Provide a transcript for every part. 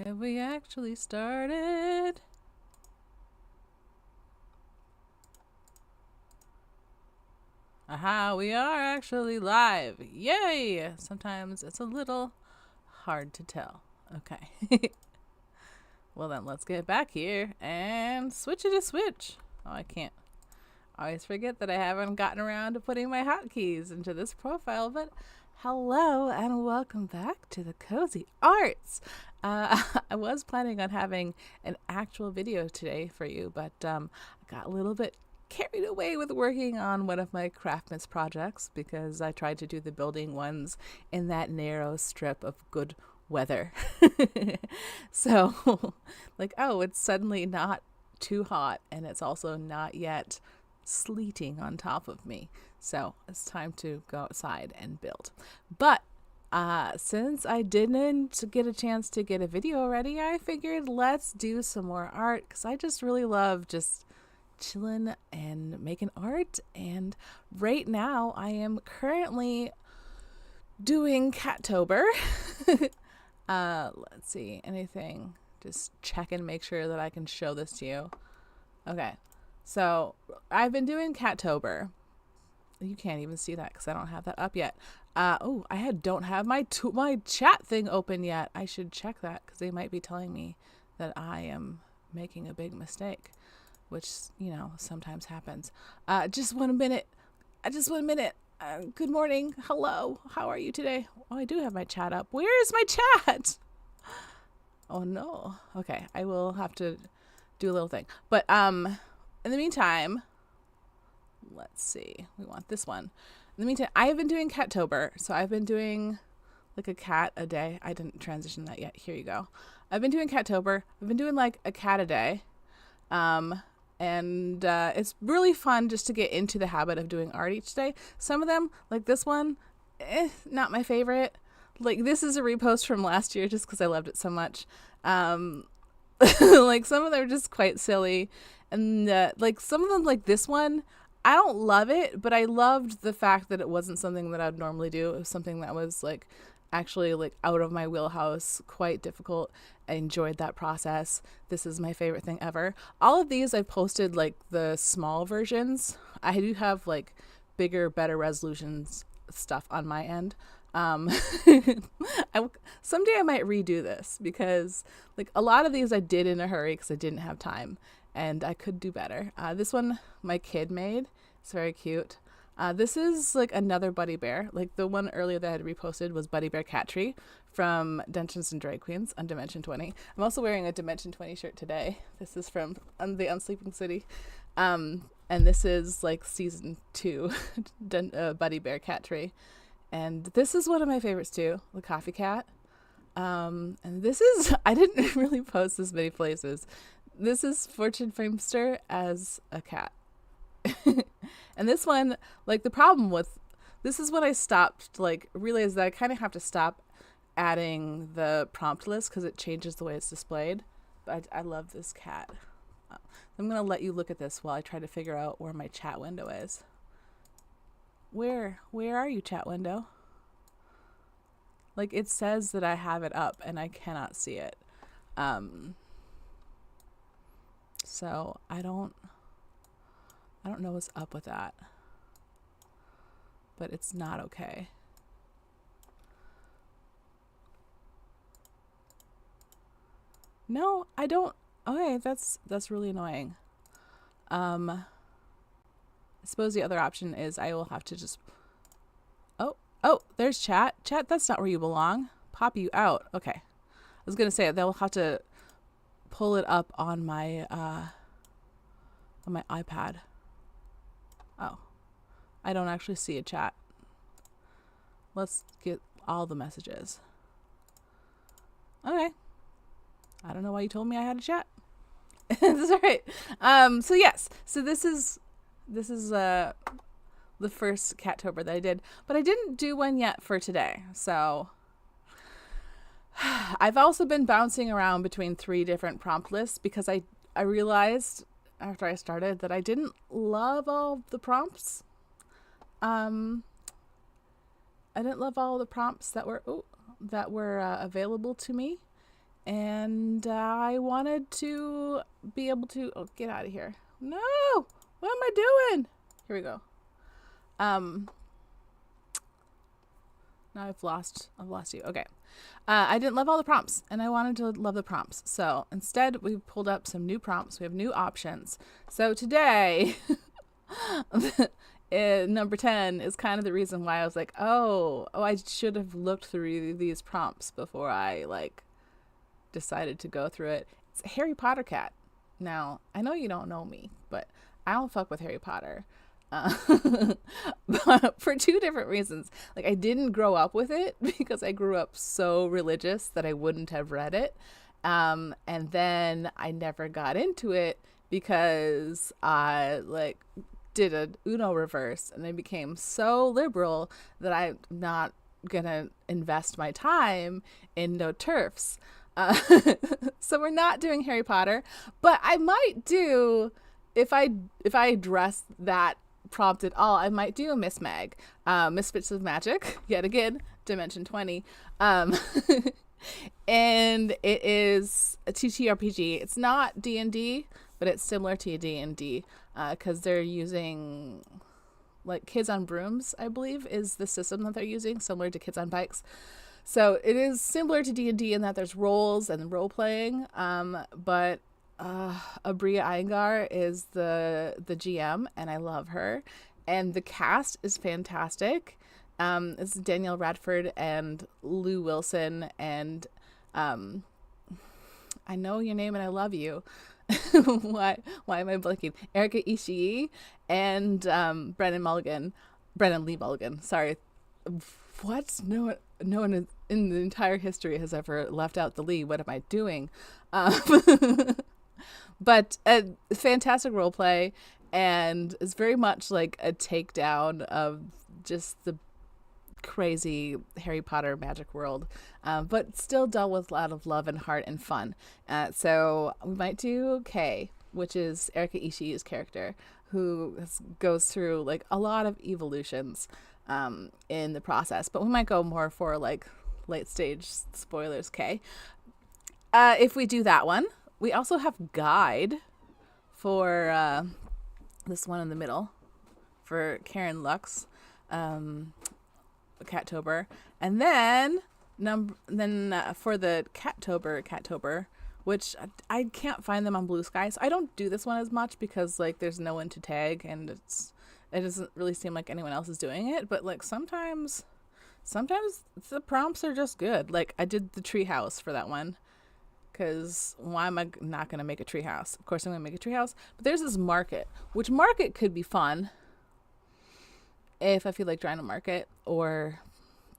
Have we actually started? Aha, we are actually live. Yay! Sometimes it's a little hard to tell. Okay. Well then, let's get back here and switch it to switch. Oh, I can't. I always forget that I haven't gotten around to putting my hotkeys into this profile, but hello and welcome back to the Cozy Arts. I was planning on having an actual video today for you, but I got a little bit carried away with working on one of my craftsman's projects because I tried to do the building ones in that narrow strip of good weather. So, like, oh, it's suddenly not too hot and it's also not yet sleeting on top of me. So it's time to go outside and build. But since I didn't get a chance to get a video ready, I figured let's do some more art because I just really love just chilling and making art. And right now I am currently doing Catober. Let's see, anything. Just check and make sure that I can show this to you. Okay, so I've been doing Catober. You can't even see that because I don't have that up yet. Oh, don't have my chat thing open yet. I should check that because they might be telling me that I am making a big mistake, which, you know, sometimes happens. Just 1 minute. Just 1 minute. Good morning. Hello. How are you today? Oh, I do have my chat up. Where is my chat? Oh no. Okay, I will have to do a little thing. But in the meantime, let's see. We want this one. In the meantime, I have been doing Catober. So I've been doing like a cat a day. I didn't transition that yet. Here you go. I've been doing Catober. I've been doing like a cat a day. And it's really fun just to get into the habit of doing art each day. Some of them, like this one, not my favorite. Like this is a repost from last year just because I loved it so much. Like some of them are just quite silly. And like some of them, like this one, I don't love it, but I loved the fact that it wasn't something that I'd normally do. It was something that was like actually like out of my wheelhouse, quite difficult. I enjoyed that process. This is my favorite thing ever. All of these I posted like the small versions. I do have like bigger, better resolutions stuff on my end. Someday I might redo this because like a lot of these I did in a hurry because I didn't have time and I could do better. This one my kid made. It's very cute. This is like another Buddy Bear. Like the one earlier that I had reposted was Buddy Bear Cat Tree from Dungeons and Drag Queens on Dimension 20. I'm also wearing a Dimension 20 shirt today. This is from the Unsleeping City. And this is like season 2 Buddy Bear Cat Tree. And this is one of my favorites too, the Coffee Cat. And this is, I didn't really post this many places. This is Fortune Framester as a cat. And this one, like the problem with, this is when I stopped, like realized that I kind of have to stop adding the prompt list because it changes the way it's displayed. But I love this cat. I'm going to let you look at this while I try to figure out where my chat window is. Where are you, chat window? Like it says that I have it up and I cannot see it. So I don't know what's up with that. But it's not okay. No, I don't. Okay, that's really annoying. I suppose the other option is I will have to just... Oh, there's chat. Chat, that's not where you belong. Pop you out. Okay. I was going to say they'll have to pull it up on my iPad. Oh. I don't actually see a chat. Let's get all the messages. Okay. I don't know why you told me I had a chat. That's all right. So yes. So this is the first Catober that I did, but I didn't do one yet for today. So I've also been bouncing around between 3 different prompt lists because I realized after I started that I didn't love all the prompts. I didn't love all the prompts that were available to me, And I wanted to be able to, oh, get out of here. No, what am I doing? Here we go. Now I've lost you. Okay. I didn't love all the prompts, and I wanted to love the prompts. So instead, we pulled up some new prompts. We have new options. So today, number 10 is kind of the reason why I was like, oh, I should have looked through these prompts before I like decided to go through it. It's a Harry Potter cat. Now, I know you don't know me, but I don't fuck with Harry Potter. But for two different reasons. Like, I didn't grow up with it because I grew up so religious that I wouldn't have read it. And then I never got into it because I like did a Uno reverse and I became so liberal that I'm not gonna invest my time in no turfs. So we're not doing Harry Potter, but I might do, if I address that prompt at all, I might do a Miss Mag, Misfits of Magic, yet again, Dimension 20. And it is a TTRPG. It's not D&D, but it's similar to D&D because they're using like Kids on Brooms, I believe, is the system that they're using, similar to Kids on Bikes. So it is similar to D&D in that there's roles and role playing, but Abria Iyengar is the GM, and I love her. And the cast is fantastic. It's Danielle Radford and Lou Wilson, and I know your name and I love you. Why am I blanking? Erika Ishii and Brennan Lee Mulligan. Sorry. What? No one in the entire history has ever left out the Lee. What am I doing? But a fantastic role play, and it's very much like a takedown of just the crazy Harry Potter magic world, but still dealt with a lot of love and heart and fun. So we might do Kay, which is Erika Ishii's character, who goes through like a lot of evolutions in the process, but we might go more for like late stage spoilers. Kay. If we do that one, we also have Guide for this one in the middle for Karen Lux, Catober, and then for the Catober, which I can't find them on Blue Sky, so I don't do this one as much because like there's no one to tag and it doesn't really seem like anyone else is doing it. But like sometimes the prompts are just good. Like I did the treehouse for that one. Because why am I not going to make a treehouse? Of course I'm going to make a treehouse. But there's this market, which market could be fun if I feel like trying to market or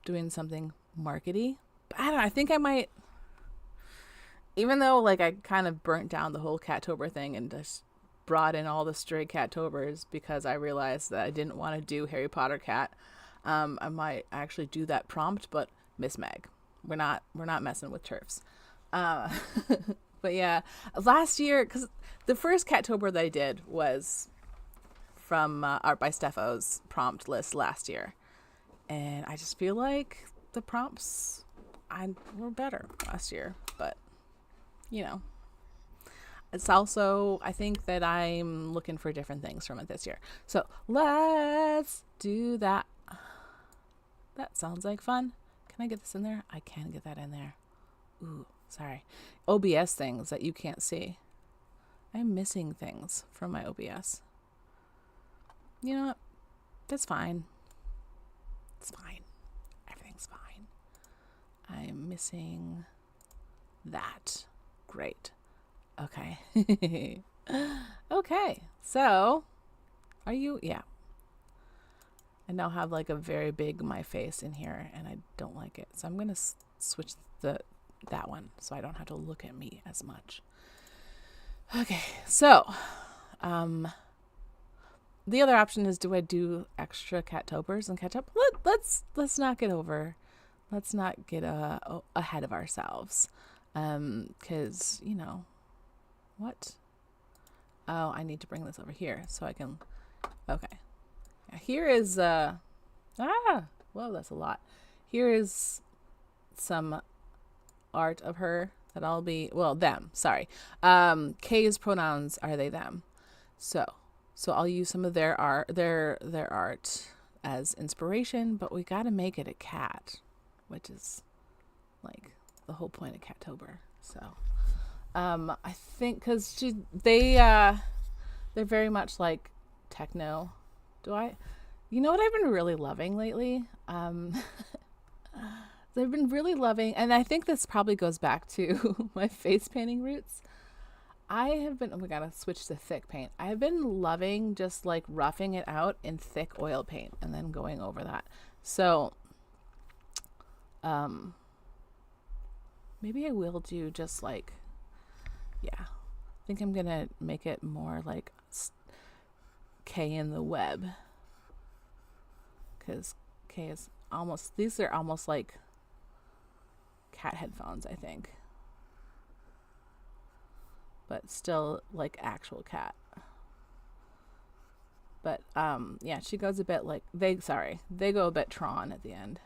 doing something markety. But I don't know. I think I might, even though like I kind of burnt down the whole Catober thing and just brought in all the stray Catobers because I realized that I didn't want to do Harry Potter cat. I might actually do that prompt, but Miss Mag. We're not messing with turfs. But yeah, last year, because the first Catober that I did was from Art by Stepho's prompt list last year, and I just feel like the prompts were better last year. But you know, it's also, I think that I'm looking for different things from it this year, so let's do that. That sounds like fun. Can I get this in there? I can get that in there. Ooh, sorry. OBS things that you can't see. I'm missing things from my OBS. You know what? That's fine. It's fine. Everything's fine. I'm missing that. Great. Okay. Okay. So, are you? Yeah. I now have like a very big my face in here and I don't like it. So I'm going to switch that one so I don't have to look at me as much. Okay, so the other option is, do I do extra Catobers and catch up? Let's not get ahead of ourselves, because you know what? Oh, I need to bring this over here so I can. Okay, here is whoa, that's a lot. Here is some art of her that I'll be, well, them, sorry. K's pronouns are they, them. So I'll use some of their art, their art as inspiration, but we got to make it a cat, which is like the whole point of Catober. So I think because they're very much like techno. You know what I've been really loving lately? They've been really loving, and I think this probably goes back to my face painting roots. We gotta switch to thick paint. I have been loving just like roughing it out in thick oil paint and then going over that. So, maybe I will do just like, yeah, I think I'm gonna make it more like K in the web. Because K is almost, these are almost like cat headphones, I think. But still like actual cat. But yeah, she goes a bit like, they go a bit Tron at the end.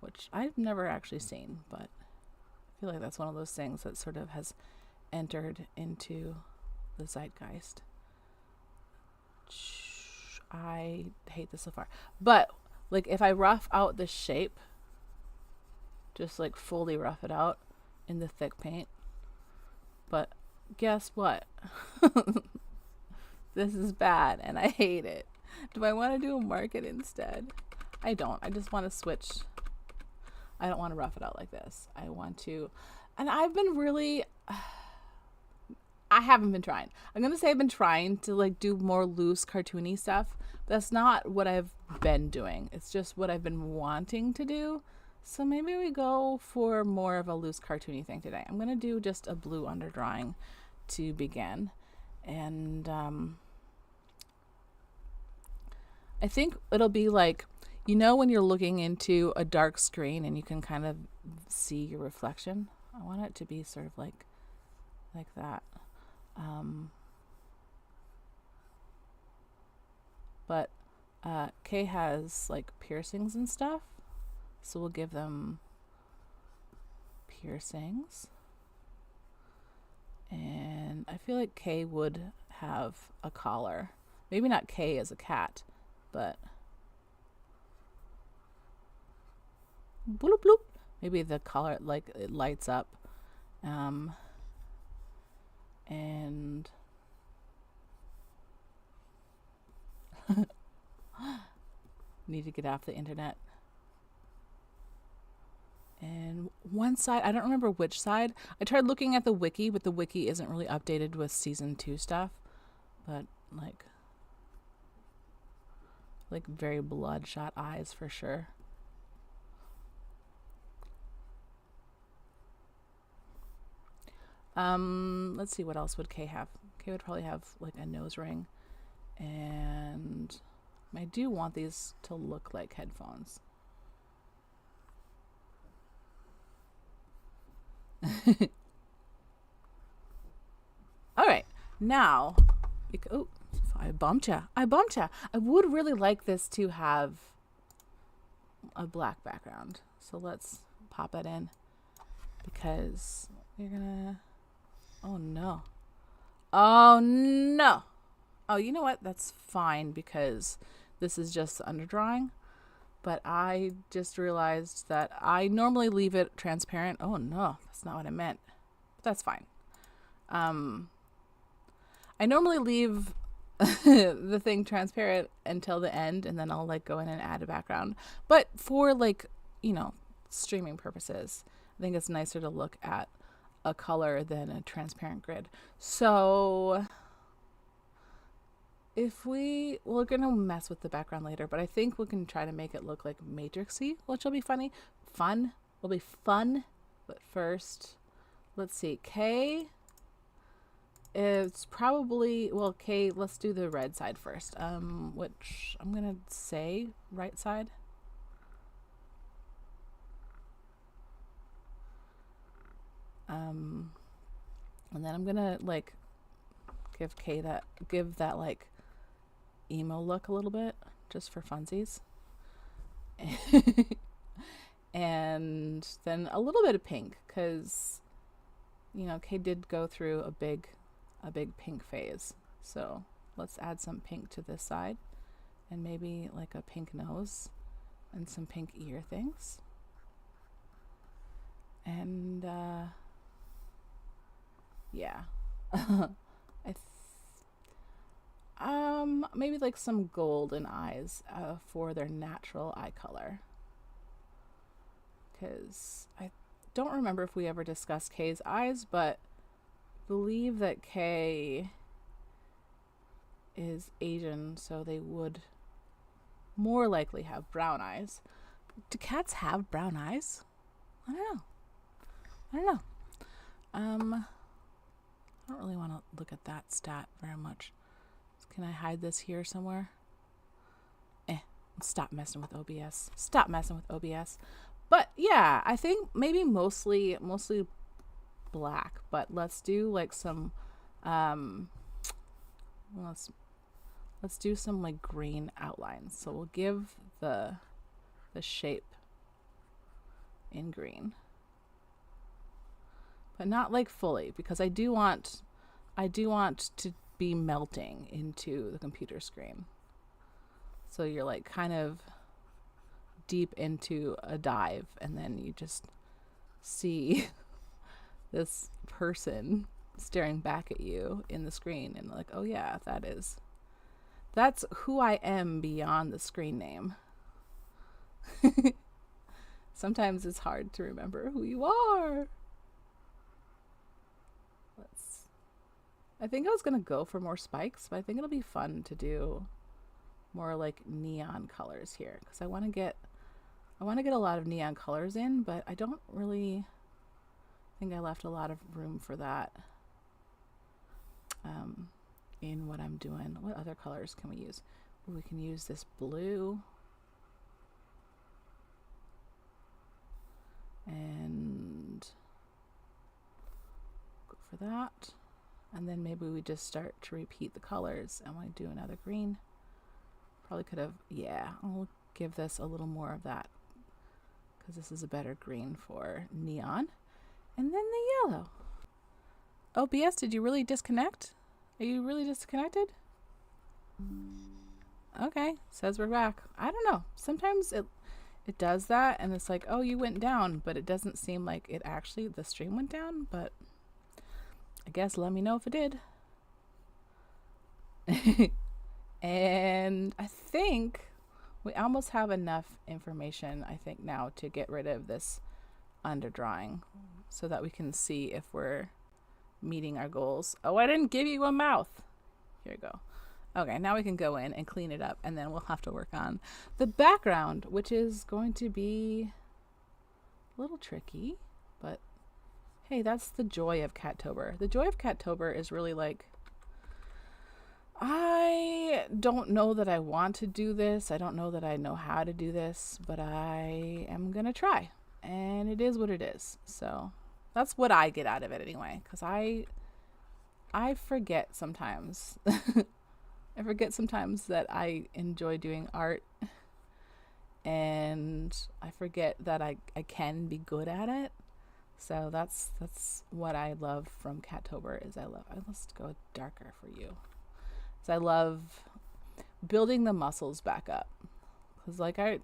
Which I've never actually seen, but I feel like that's one of those things that sort of has entered into the zeitgeist. I hate this so far. But like if I rough out the shape, just like fully rough it out in the thick paint. But guess what? This is bad and I hate it. Do I want to do a market instead? I don't. I just want to switch. I don't want to rough it out like this. I want to, and I've been really, I haven't been trying. I'm going to say I've been trying to like do more loose cartoony stuff. That's not what I've been doing. It's just what I've been wanting to do. So maybe we go for more of a loose cartoony thing today. I'm going to do just a blue underdrawing to begin. And I think it'll be like, you know, when you're looking into a dark screen and you can kind of see your reflection. I want it to be sort of like that. But Kay has like piercings and stuff. So we'll give them piercings. And I feel like Kay would have a collar. Maybe not Kay as a cat, but bloop bloop. Maybe the collar, like it lights up. And need to get off the internet. And one side, I don't remember which side. I tried looking at the wiki, but the wiki isn't really updated with season 2 stuff. But like very bloodshot eyes for sure. Let's see, what else would Kay have? Kay would probably have like a nose ring. And I do want these to look like headphones. All right, now, oh, I bumped ya. I would really like this to have a black background. So let's pop it in because you're gonna, oh no. Oh no. Oh, you know what? That's fine because this is just underdrawing. But I just realized that I normally leave it transparent. Oh no, that's not what I meant. But that's fine. I normally leave the thing transparent until the end, and then I'll like go in and add a background. But for like, you know, streaming purposes, I think it's nicer to look at a color than a transparent grid. So we're going to mess with the background later, but I think we can try to make it look like Matrixy, which will be funny. Will be fun. But first, let's see. K is probably, well, K, let's do the red side first. Which I'm going to say right side. And then I'm going to like give that like emo look a little bit just for funsies. and then a little bit of pink because, you know, Kay did go through a big pink phase. So let's add some pink to this side, and maybe like a pink nose and some pink ear things. And yeah. Maybe like some golden eyes for their natural eye color. Because I don't remember if we ever discussed Kay's eyes, but believe that Kay is Asian, so they would more likely have brown eyes. Do cats have brown eyes? I don't know. I don't really want to look at that stat very much. Can I hide this here somewhere? Stop messing with OBS. But yeah, I think maybe mostly black, but let's do like some let's do some like green outlines. So we'll give the shape in green. But not like fully, because I do want to be melting into the computer screen. So you're like kind of deep into a dive, and then you just see this person staring back at you in the screen, and like, oh yeah, that's who I am beyond the screen name. Sometimes it's hard to remember who you are. I think I was gonna go for more spikes, but I think it'll be fun to do more like neon colors here, because I want to get a lot of neon colors in, but I don't really think I left a lot of room for that in what I'm doing. What other colors can we use? We can use this blue, and go for that. And then maybe we just start to repeat the colors, and we do another green. Probably could have, yeah, I'll give this a little more of that, because this is a better green for neon. And then the yellow. OBS, did you really disconnect? Are you really disconnected? Okay, says we're back. I don't know. Sometimes it does that, and it's like, oh, you went down, but it doesn't seem like it actually, the stream went down, but I guess let me know if it did. And I think we almost have enough information, I think, now to get rid of this underdrawing, so that we can see if we're meeting our goals. Oh, I didn't give you a mouth. Here we go. Okay, now we can go in and clean it up, and then we'll have to work on the background, which is going to be a little tricky, but hey, that's the joy of Catober. The joy of Catober is really like, I don't know that I want to do this. I don't know that I know how to do this, but I am going to try. And it is what it is. So that's what I get out of it anyway, because I forget sometimes. I forget sometimes that I enjoy doing art, and I forget that I can be good at it. So that's what I love from Catober. Let's go darker for you. So I love building the muscles back up, because like I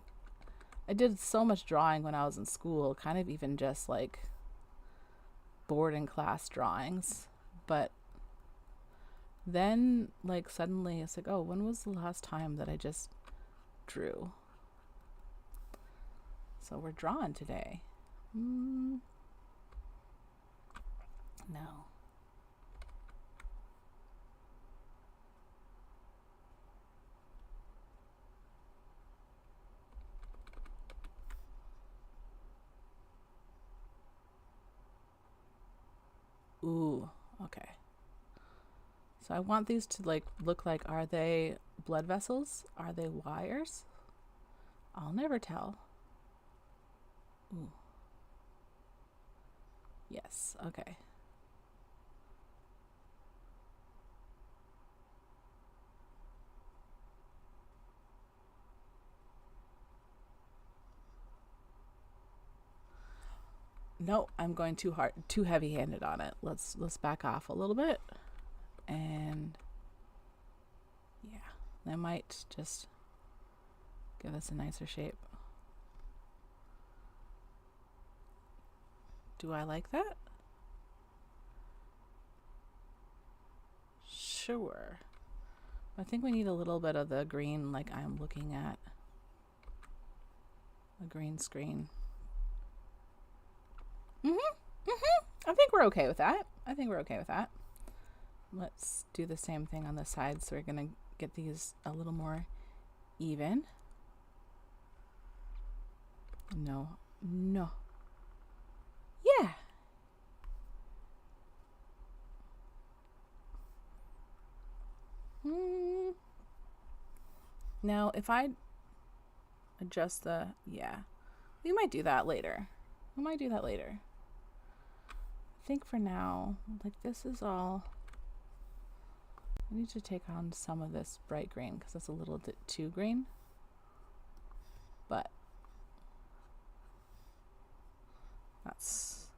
did so much drawing when I was in school, kind of even just like boarding class drawings, but then like suddenly it's like, oh, when was the last time that I just drew? So we're drawing today. No. Ooh, okay. So I want these to like look like, are they blood vessels? Are they wires? I'll never tell. Ooh. Yes, okay. No, I'm going too heavy-handed on it. Let's back off a little bit. And yeah, I might just give this a nicer shape. Do I like that? Sure. I think we need a little bit of the green, like I'm looking at a green screen. I think we're okay with that. Let's do the same thing on the side. So we're going to get these a little more even. No. Yeah. Now, if I adjust we might do that later. I think for now, like this is all, I need to take on some of this bright green because it's a little bit too green. But that's,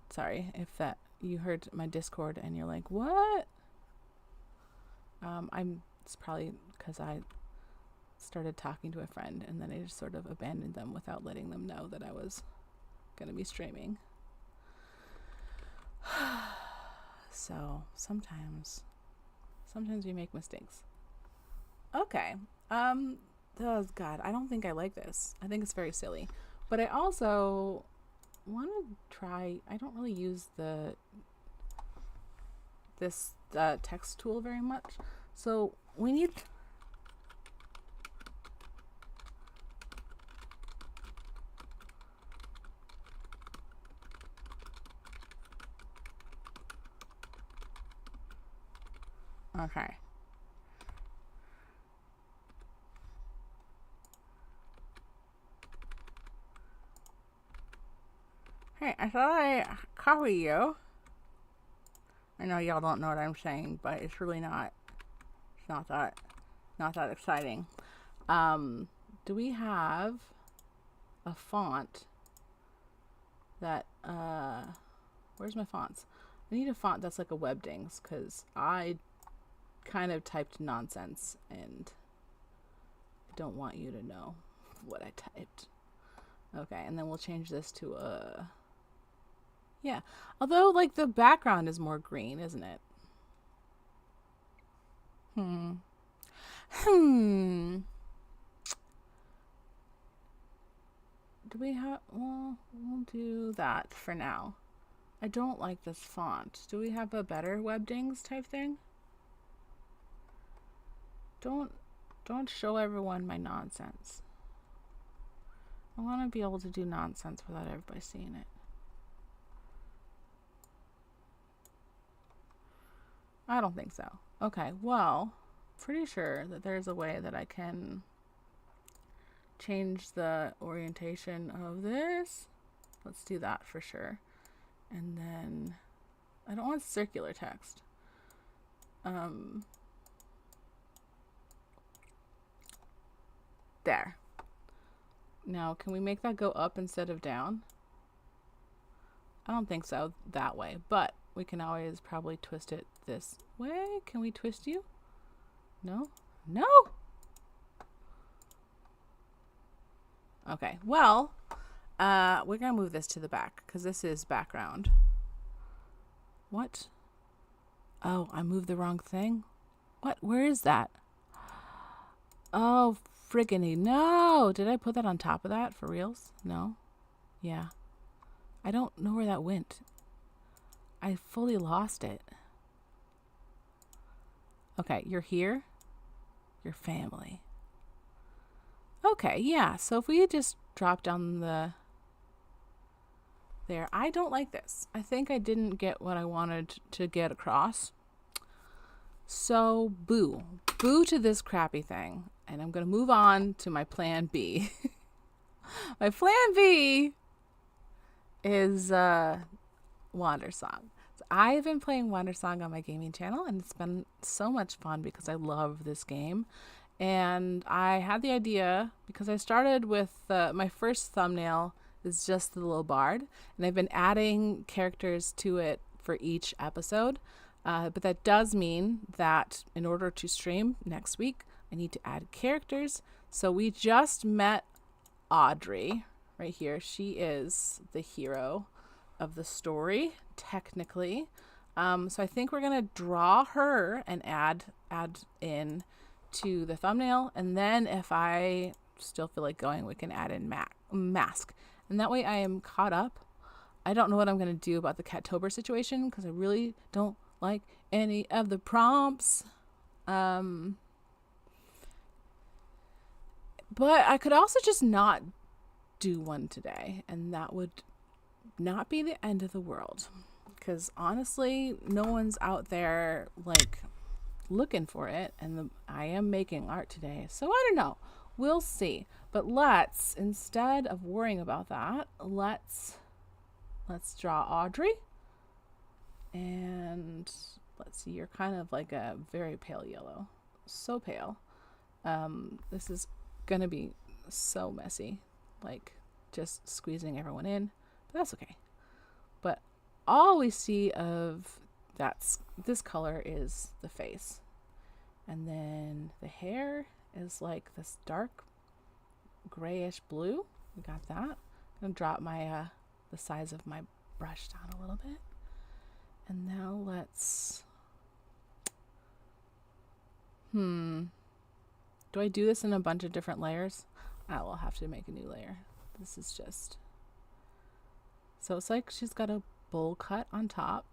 sorry if that you heard my Discord and you're like, what? It's probably because I started talking to a friend and then I just sort of abandoned them without letting them know that I was gonna be streaming. So sometimes we make mistakes. Okay. Oh God, I don't think I like this. I think it's very silly. But I also want to try, I don't really use this text tool very much. So we need, okay. Hey, I thought I copy you. I know y'all don't know what I'm saying, but it's really not. It's not that exciting. Do we have a font that where's my fonts? I need a font that's like a Webdings because I kind of typed nonsense and I don't want you to know what I typed. Okay, and then we'll change this to a, yeah. Although, like, the background is more green, isn't it? Do we have, well, we'll do that for now. I don't like this font. Do we have a better Webdings type thing? Don't show everyone my nonsense. I want to be able to do nonsense without everybody seeing it. I don't think so. Okay, well, pretty sure that there's a way that I can change the orientation of this. Let's do that for sure. And then I don't want circular text. There. Now, can we make that go up instead of down? I don't think so that way, but we can always probably twist it this way. Can we twist you? No? No! Okay, well, we're gonna move this to the back because this is background. What? Oh, I moved the wrong thing? What? Where is that? Oh, friggin' no! Did I put that on top of that for reals? No? Yeah. I don't know where that went. I fully lost it. Okay, you're here. Your family. Okay, yeah. So if we just drop down the there, I don't like this. I think I didn't get what I wanted to get across. So boo. Boo to this crappy thing. And I'm going to move on to my plan B. My plan B is Wandersong. So I've been playing Wandersong on my gaming channel and it's been so much fun because I love this game And I had the idea because I started with my first thumbnail is just the little bard, and I've been adding characters to it for each episode. But that does mean that in order to stream next week, I need to add characters. So we just met Audrey right here. She is the hero of the story, technically. So I think we're gonna draw her and add in to the thumbnail, and then if I still feel like going, we can add in mask, and that way I am caught up. I don't know what I'm gonna do about the Catober situation because I really don't like any of the prompts. But I could also just not do one today, and that would not be the end of the world, because honestly, no one's out there like looking for it, and I am making art today, so I don't know, we'll see. But let's, instead of worrying about that, let's draw Audrey. And let's see, you're kind of like a very pale yellow, so pale. This is gonna be so messy, like just squeezing everyone in, but that's okay. But all we see of this color is the face, and then the hair is like this dark grayish blue. We got that. I'm gonna drop my the size of my brush down a little bit, and now let's do I do this in a bunch of different layers? I will have to make a new layer. This is just, so it's like she's got a bowl cut on top.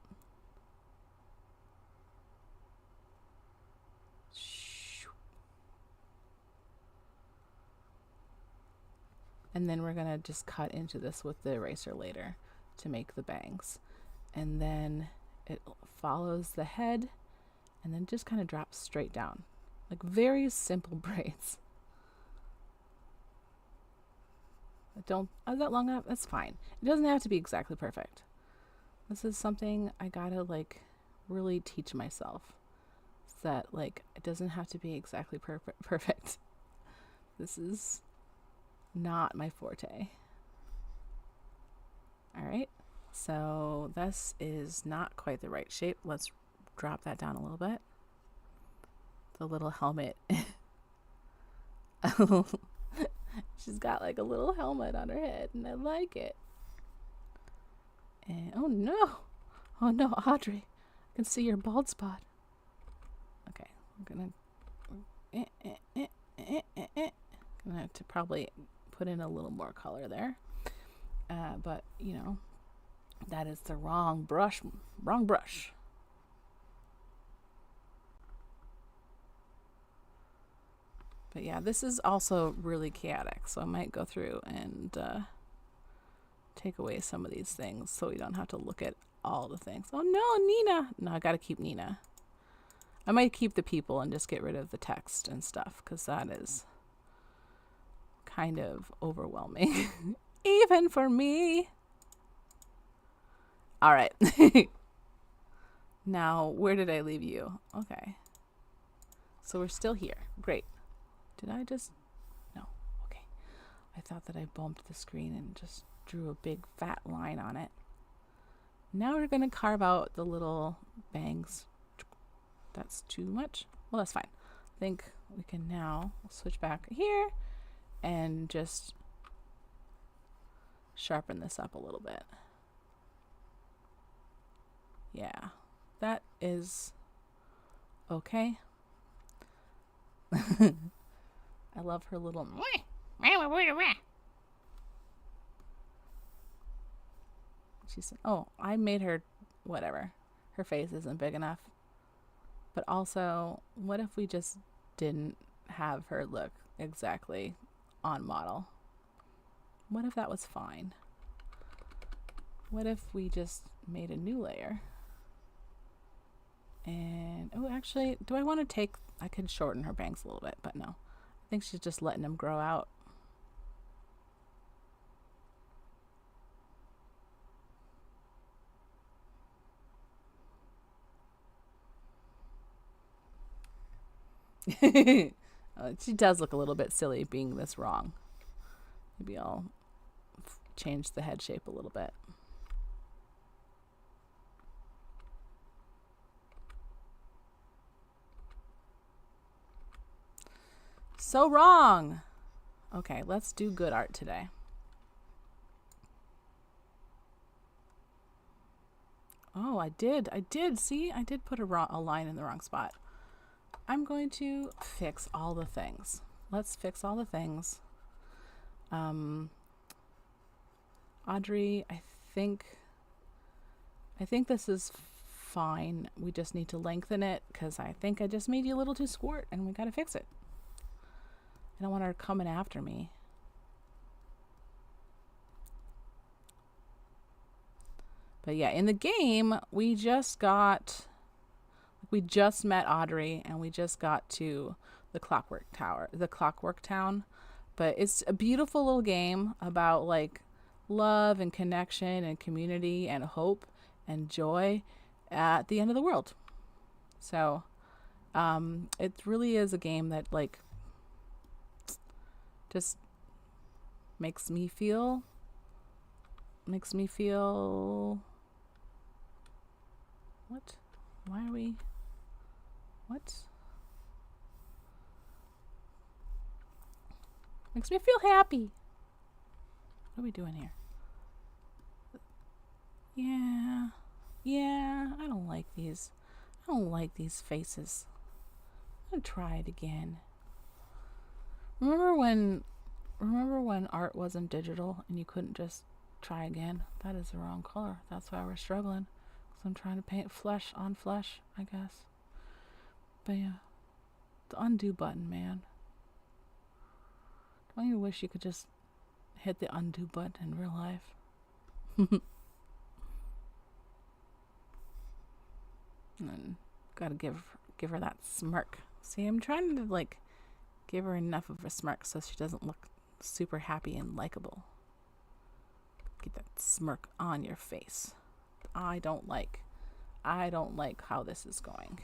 And then we're gonna just cut into this with the eraser later to make the bangs. And then it follows the head and then just kind of drops straight down. Like very simple braids. Is that long enough? That's fine. It doesn't have to be exactly perfect. This is something I gotta like really teach myself. That like it doesn't have to be exactly perfect. This is not my forte. All right, so this is not quite the right shape. Let's drop that down a little bit. The little helmet. She's got like a little helmet on her head, and I like it. And oh no, Audrey, I can see your bald spot. Okay, I'm gonna have to probably put in a little more color there. But you know, that is the wrong brush. But yeah, this is also really chaotic, so I might go through and take away some of these things so we don't have to look at all the things. Oh no, Nina! No, I gotta keep Nina. I might keep the people and just get rid of the text and stuff, because that is kind of overwhelming. Even for me. All right. Now, where did I leave you? Okay. So we're still here. Great. Did I just... No. Okay. I thought that I bumped the screen and just drew a big fat line on it. Now we're going to carve out the little bangs. That's too much. Well, that's fine. I think we can now switch back here and just sharpen this up a little bit. Yeah, that is okay. I love her little... She said, oh, I made her... Whatever. Her face isn't big enough. But also, what if we just didn't have her look exactly on model? What if that was fine? What if we just made a new layer? And, oh, actually, do I want to take... I could shorten her bangs a little bit, but no. I think she's just letting them grow out. She does look a little bit silly being this wrong. Maybe I'll change the head shape a little bit. So wrong. Okay, let's do good art today. Oh, I did. See, I did put a line in the wrong spot. I'm going to fix all the things. Let's fix all the things. Audrey, I think this is fine. We just need to lengthen it because I think I just made you a little too squirt and we got to fix it. I don't want her coming after me. But yeah, in the game, we just met Audrey and we just got to the Clockwork Town. But it's a beautiful little game about like love and connection and community and hope and joy at the end of the world. So it really is a game that like just makes me feel what? Why are we what? Makes me feel happy. What are we doing here? Yeah, I don't like these. I don't like these faces. I'm gonna try it again. Remember when art wasn't digital and you couldn't just try again? That is the wrong color. That's why we're struggling. So I'm trying to paint flesh on flesh, I guess. But yeah, the undo button, man. Don't you wish you could just hit the undo button in real life? And gotta give her that smirk. See, I'm trying to like give her enough of a smirk so she doesn't look super happy and likable. Get that smirk on your face. I don't like how this is going.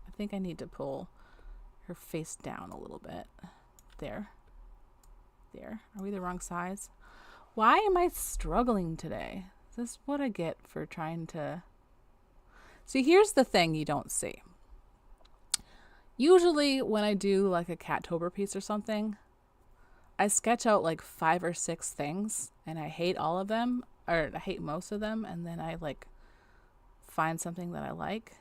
I think I need to pull her face down a little bit. There. Are we the wrong size? Why am I struggling today? Is this what I get for trying to... See, here's the thing you don't see. Usually when I do like a Catober piece or something, I sketch out like 5 or 6 things and I hate all of them, or I hate most of them, and then I like find something that I like.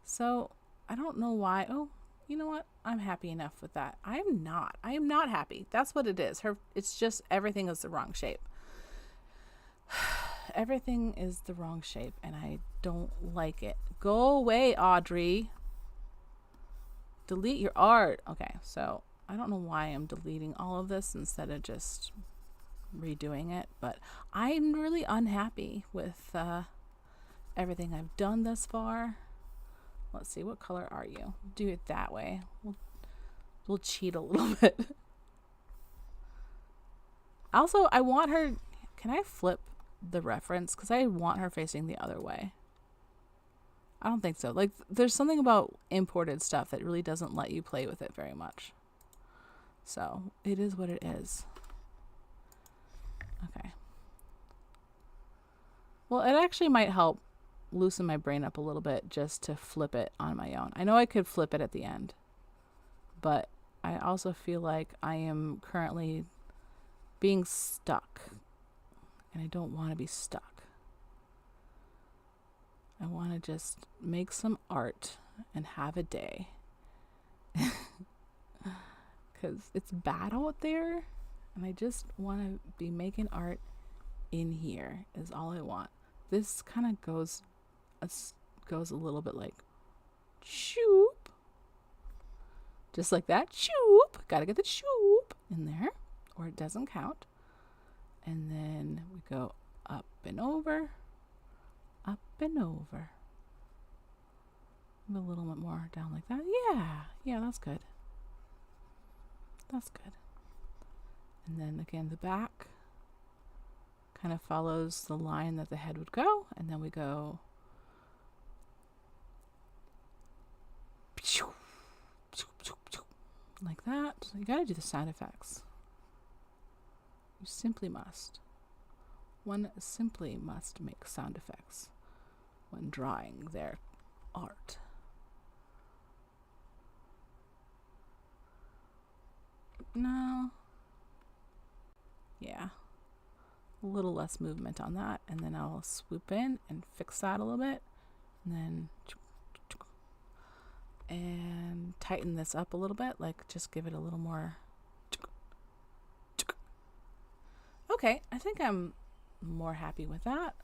So I don't know why. Oh, you know what? I'm happy enough with that. I am not happy. That's what it is. It's just everything is the wrong shape. Everything is the wrong shape and I don't like it. Go away, Audrey. Delete your art. Okay, so I don't know why I'm deleting all of this instead of just redoing it, but I'm really unhappy with everything I've done thus far. Let's see, what color are you? Do it that way. We'll cheat a little bit. Also, I want her... Can I flip the reference? Because I want her facing the other way. I don't think so. Like, there's something about imported stuff that really doesn't let you play with it very much. So, it is what it is. Okay. Well, it actually might help loosen my brain up a little bit just to flip it on my own. I know I could flip it at the end, but I also feel like I am currently being stuck, and I don't want to be stuck. I want to just make some art and have a day. Because it's bad out there, and I just want to be making art in here is all I want. This kind of goes a little bit like shoop, just like that. Shoop, gotta get the shoop in there or it doesn't count. And then we go up and over, up and over. A little bit more down like that. Yeah, that's good. That's good. And then again, the back kind of follows the line that the head would go, and then we go Like that. You gotta do the sound effects. You simply must. One simply must make sound effects when drawing their art. No. Yeah. A little less movement on that, and then I'll swoop in and fix that a little bit, and then tighten this up a little bit, like just give it a little more. Okay, I think I'm more happy with that.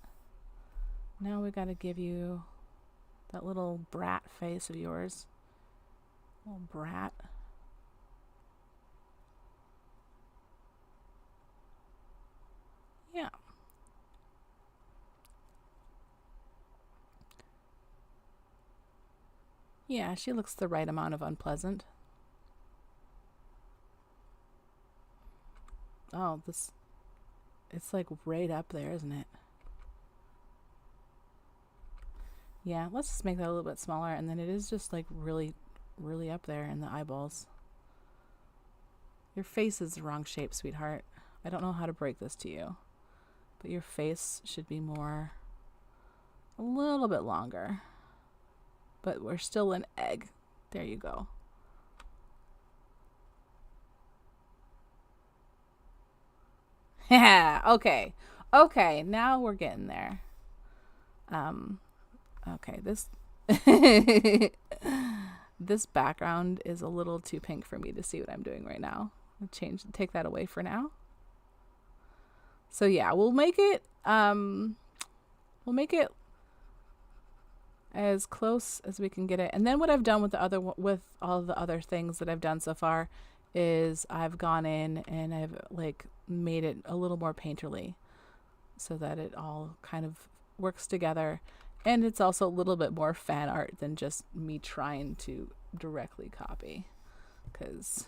Now we got to give you that little brat face of yours. Little brat. Yeah. Yeah, she looks the right amount of unpleasant. Oh, this... It's like right up there, isn't it? Yeah, let's just make that a little bit smaller, and then it is just like really, really up there in the eyeballs. Your face is the wrong shape, sweetheart. I don't know how to break this to you, but your face should be more, a little bit longer. But we're still an egg. There you go. Yeah, okay. Okay, now we're getting there. Okay, this this background is a little too pink for me to see what I'm doing right now. I'll take that away for now. So yeah, we'll make it as close as we can get it. And then what I've done with all the other things that I've done so far is I've gone in and I've like made it a little more painterly so that it all kind of works together. And it's also a little bit more fan art than just me trying to directly copy. Because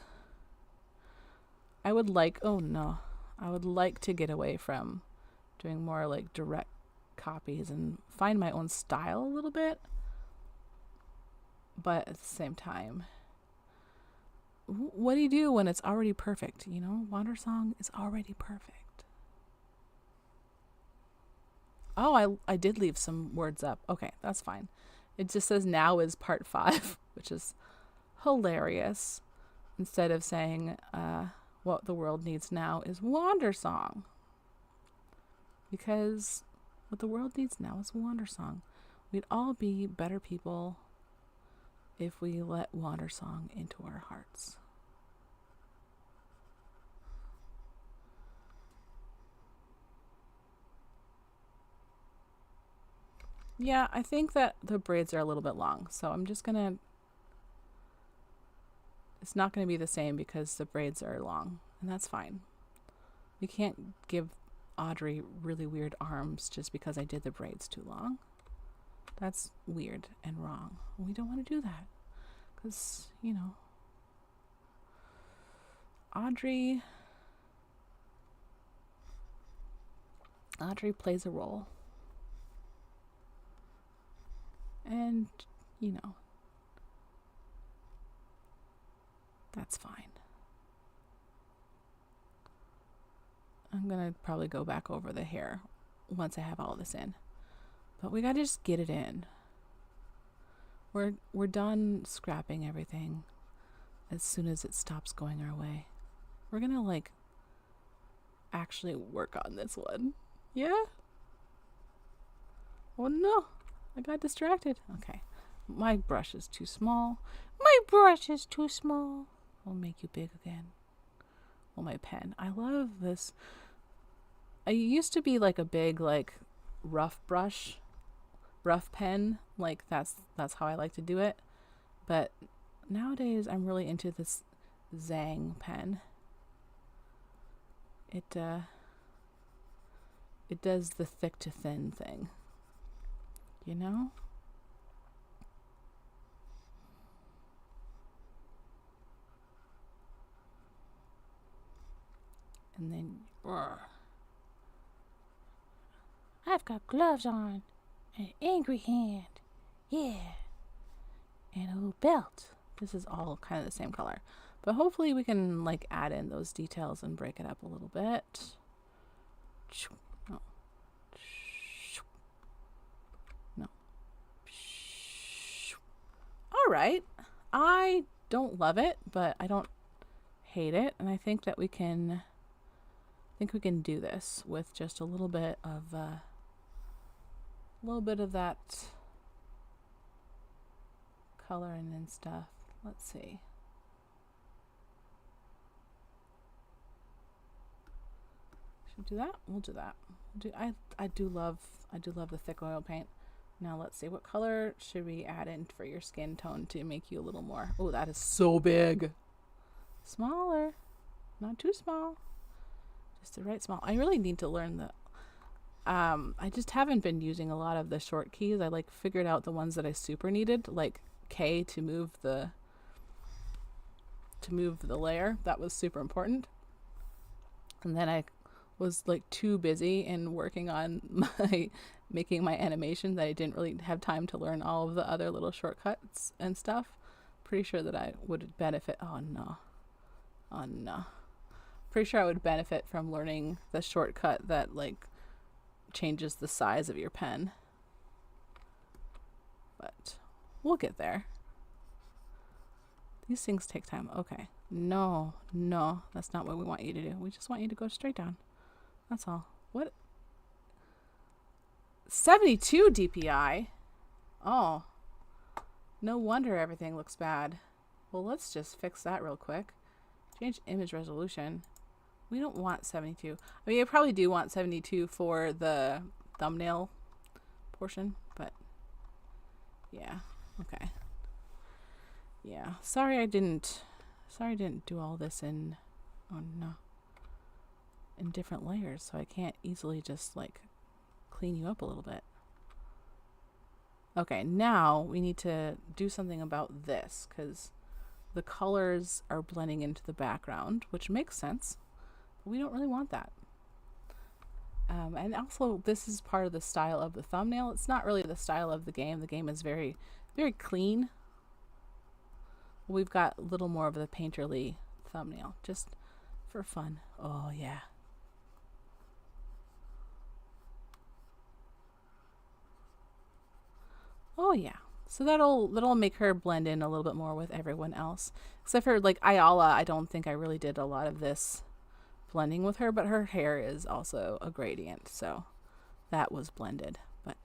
I would like to get away from doing more like direct copies and find my own style a little bit. But at the same time, what do you do when it's already perfect? You know, Wandersong is already perfect. Oh, I did leave some words up. Okay, that's fine. It just says now is part 5, which is hilarious. Instead of saying what the world needs now is Wandersong. Because what the world needs now is Wandersong. We'd all be better people if we let Wandersong into our hearts. Yeah, I think that the braids are a little bit long, so I'm just gonna... It's not gonna be the same because the braids are long, and that's fine. We can't give Audrey really weird arms just because I did the braids too long. That's weird and wrong. We don't want to do that because, you know, Audrey plays a role. And, you know, that's fine. I'm going to probably go back over the hair once I have all this in. But we got to just get it in. We're done scrapping everything as soon as it stops going our way. We're going to, like, actually work on this one. Yeah? Oh, no. I got distracted. Okay. My brush is too small. My brush is too small. I'll make you big again. Oh, my pen. I love this. I used to be like a big, like, rough pen. Like, that's how I like to do it. But nowadays, I'm really into this Zang pen. It does the thick to thin thing. You know? And then, I've got gloves on, an angry hand, yeah, and a little belt. This is all kind of the same color. But hopefully we can like add in those details and break it up a little bit. No. No. All right. I don't love it, but I don't hate it, and I think that we can do this with just a little bit of that coloring and stuff. Let's see. Should we do that? We'll do that. I do love the thick oil paint. Now let's see, what color should we add in for your skin tone to make you a little more? Oh, that is so big. Smaller, not too small, just the right small. I really need to learn the I just haven't been using a lot of the short keys. I like figured out the ones that I super needed, like K to move the layer. That was super important. And then I was like too busy in working on making my animation that I didn't really have time to learn all of the other little shortcuts and stuff. Pretty sure that I would benefit. Oh no. Pretty sure I would benefit from learning the shortcut that like changes the size of your pen. But we'll get there. These things take time. Okay. No, that's not what we want you to do. We just want you to go straight down. That's all. What? 72 DPI? Oh. No wonder everything looks bad. Well, let's just fix that real quick. Change image resolution. We don't want 72. I mean, I probably do want 72 for the thumbnail portion, but yeah. Okay. Yeah. Sorry I didn't do all this in different layers, so I can't easily just like clean you up a little bit. Okay, now we need to do something about this because the colors are blending into the background, which makes sense. But we don't really want that. And also, this is part of the style of the thumbnail. It's not really the style of the game. The game is very, very clean. We've got a little more of the painterly thumbnail, just for fun. Oh, yeah. Oh, yeah. So that'll make her blend in a little bit more with everyone else. Except for like Ayala, I don't think I really did a lot of this blending with her, but her hair is also a gradient, so that was blended. But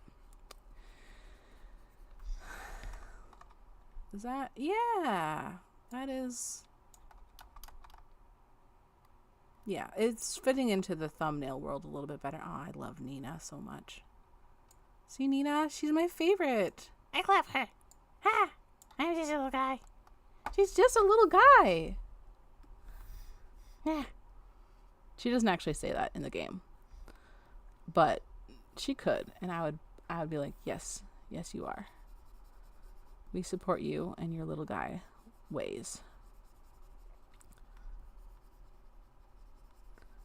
is that, yeah, that is, yeah, it's fitting into the thumbnail world a little bit better. Oh, I love Nina so much. See Nina? She's my favorite. I love her. Ha! I'm just a little guy. She's just a little guy. Yeah. She doesn't actually say that in the game, but she could, and I would be like, yes, you are. We support you and your little guy ways.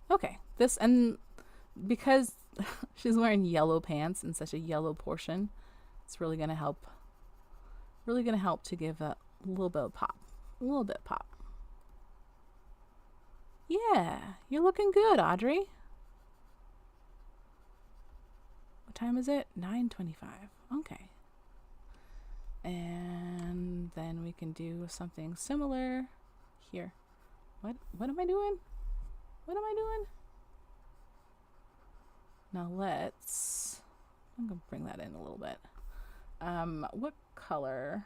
Okay, this, and because she's wearing yellow pants in such a yellow portion, it's really gonna help to give a little bit of pop. A little bit of pop. Yeah, you're looking good, Audrey. What time is it? 9:25. Okay. And then we can do something similar here. What am I doing? What am I doing? Now I'm gonna bring that in a little bit. What color?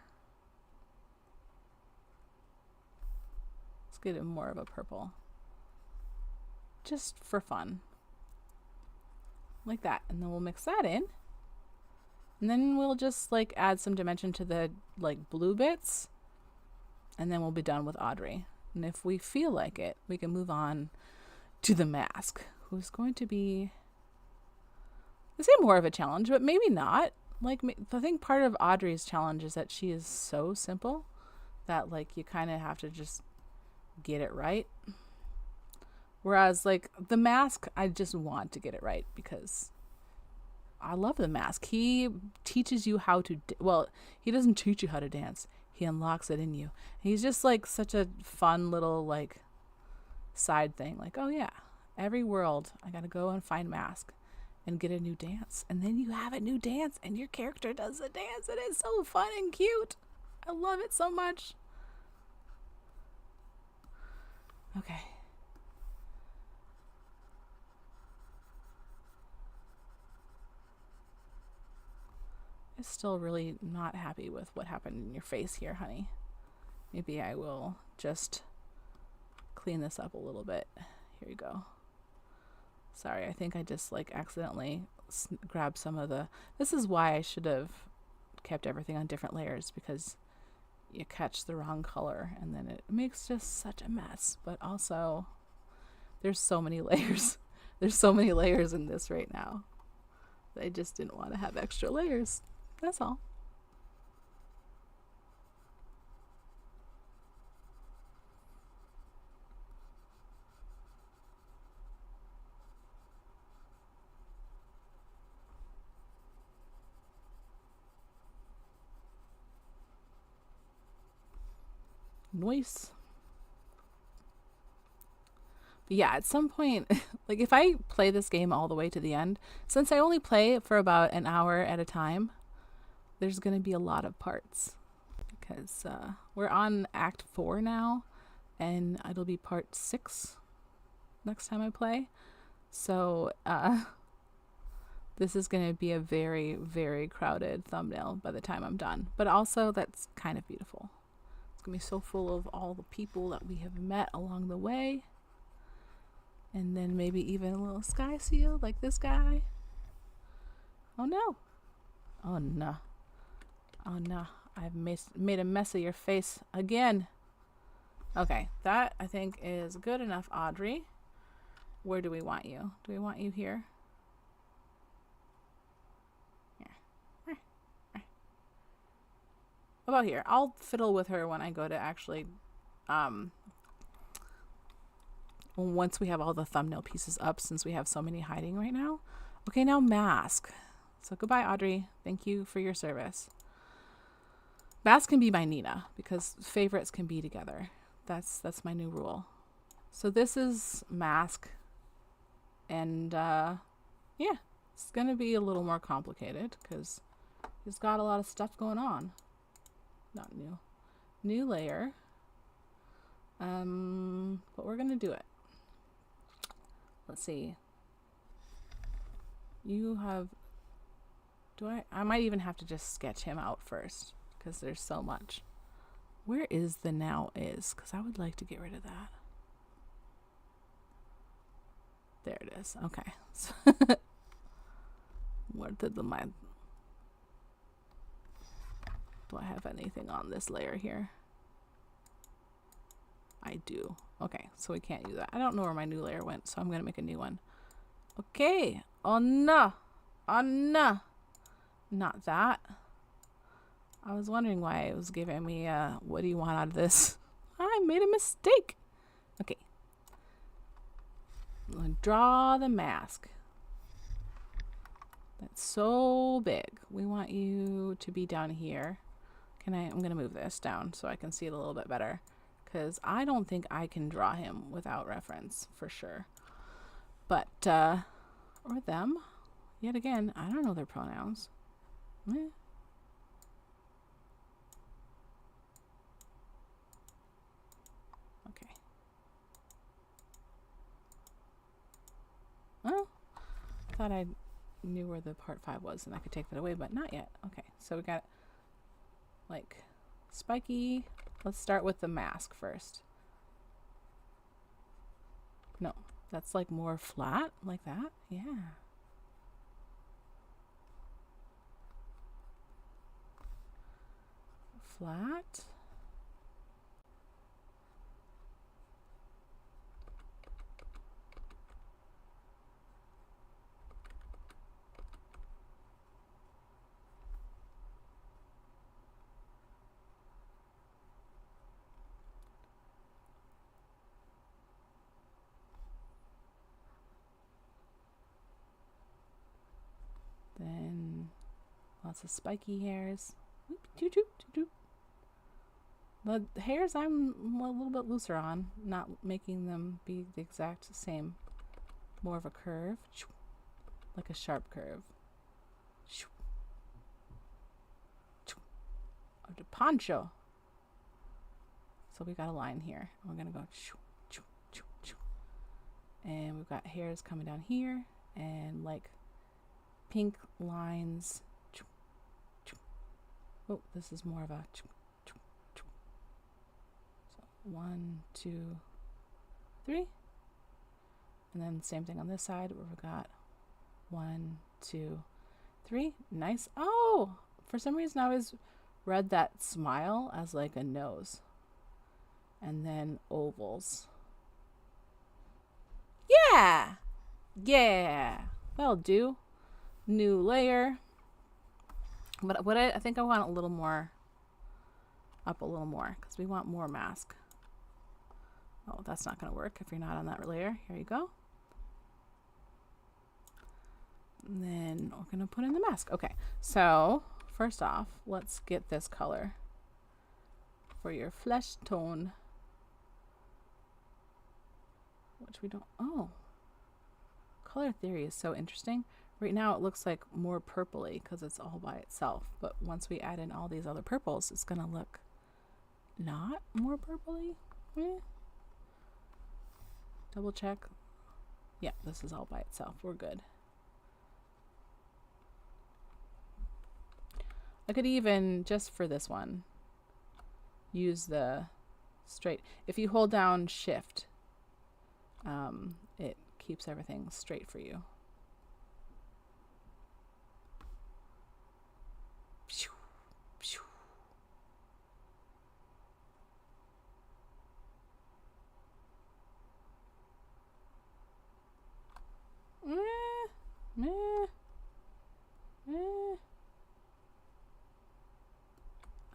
Let's get it more of a purple. Just for fun. Like that. And then we'll mix that in. And then we'll just like add some dimension to the like blue bits. And then we'll be done with Audrey. And if we feel like it, we can move on to the mask, who's going to be, I say more of a challenge, but maybe not. Like, I think part of Audrey's challenge is that she is so simple that like you kind of have to just get it right. Whereas like the mask, I just want to get it right because I love the mask. He teaches you how to, well, he doesn't teach you how to dance. he unlocks it in you. And he's just like such a fun little like side thing. Like, oh yeah, every world I gotta go and find mask and get a new dance. And then you have a new dance and your character does the dance. It is so fun and cute. I love it so much. Okay. I'm still really not happy with what happened in your face here, honey. Maybe I will just clean this up a little bit. Here you go. Sorry, I think I just like accidentally grabbed some of the... This is why I should have kept everything on different layers, because you catch the wrong color and then it makes just such a mess. But also, there's so many layers. There's so many layers in this right now. I just didn't want to have extra layers. That's all. Nice. But yeah, at some point, like if I play this game all the way to the end, since I only play for about an hour at a time, there's going to be a lot of parts. Because we're on Act 4 now, and it'll be part 6 next time I play. So this is going to be a very, very crowded thumbnail by the time I'm done. But also, that's kind of beautiful. It's going to be so full of all the people that we have met along the way. And then maybe even a little sky seal like this guy. Oh no. Oh no. Oh no. I've made a mess of your face again. Okay, that I think is good enough, Audrey. Where do we want you? Do we want you here? Here. What about here? I'll fiddle with her when I go to actually once we have all the thumbnail pieces up, since we have so many hiding right now. Okay, now mask. So goodbye, Audrey. Thank you for your service. Mask can be by Nina, because favorites can be together. That's my new rule. So this is mask. And yeah, it's going to be a little more complicated because he's got a lot of stuff going on. Not new. New layer. But we're going to do it. Let's see. You have... I might even have to just sketch him out first, because there's so much. Where is the now is? Because I would like to get rid of that. There it is. Okay. Where did do I have anything on this layer here? I do. Okay, so we can't use that. I don't know where my new layer went, so I'm going to make a new one. Okay. Oh no. Oh no. Not that. I was wondering why it was giving me what do you want out of this? I made a mistake. Okay. I'm going to draw the mask. That's so big. We want you to be down here. I'm going to move this down so I can see it a little bit better, because I don't think I can draw him without reference for sure. But, or them. Yet again, I don't know their pronouns. Eh. Okay. Well, I thought I knew where the part 5 was and I could take that away, but not yet. Okay, so we got like spiky. Let's start with the mask first. No, that's like more flat, like that. Yeah. Flat. Then lots of spiky hairs. Oop, doo, doo, doo, doo. The hairs I'm a little bit looser on, not making them be the exact same. More of a curve, like a sharp curve. Of the poncho. So we got a line here. We're gonna go, and we've got hairs coming down here, and like pink lines. Oh, this is more of a. So 1, 2, 3, and then same thing on this side where we've got 1, 2, 3. Nice. Oh, for some reason I always read that smile as like a nose, and then ovals. Yeah, that'll do. New layer. But what I think I want a little more up, a little more, because we want more mask. Oh, that's not going to work if you're not on that layer. Here you go. And then we're going to put in the mask. Okay, so first off, let's get this color for your flesh tone, which we don't. Oh, color theory is so interesting. Right now it looks like more purpley because it's all by itself, but once we add in all these other purples, it's gonna look not more purpley. Double check. Yeah, this is all by itself. We're good. I could even, just for this one, use the straight. If you hold down shift, it keeps everything straight for you.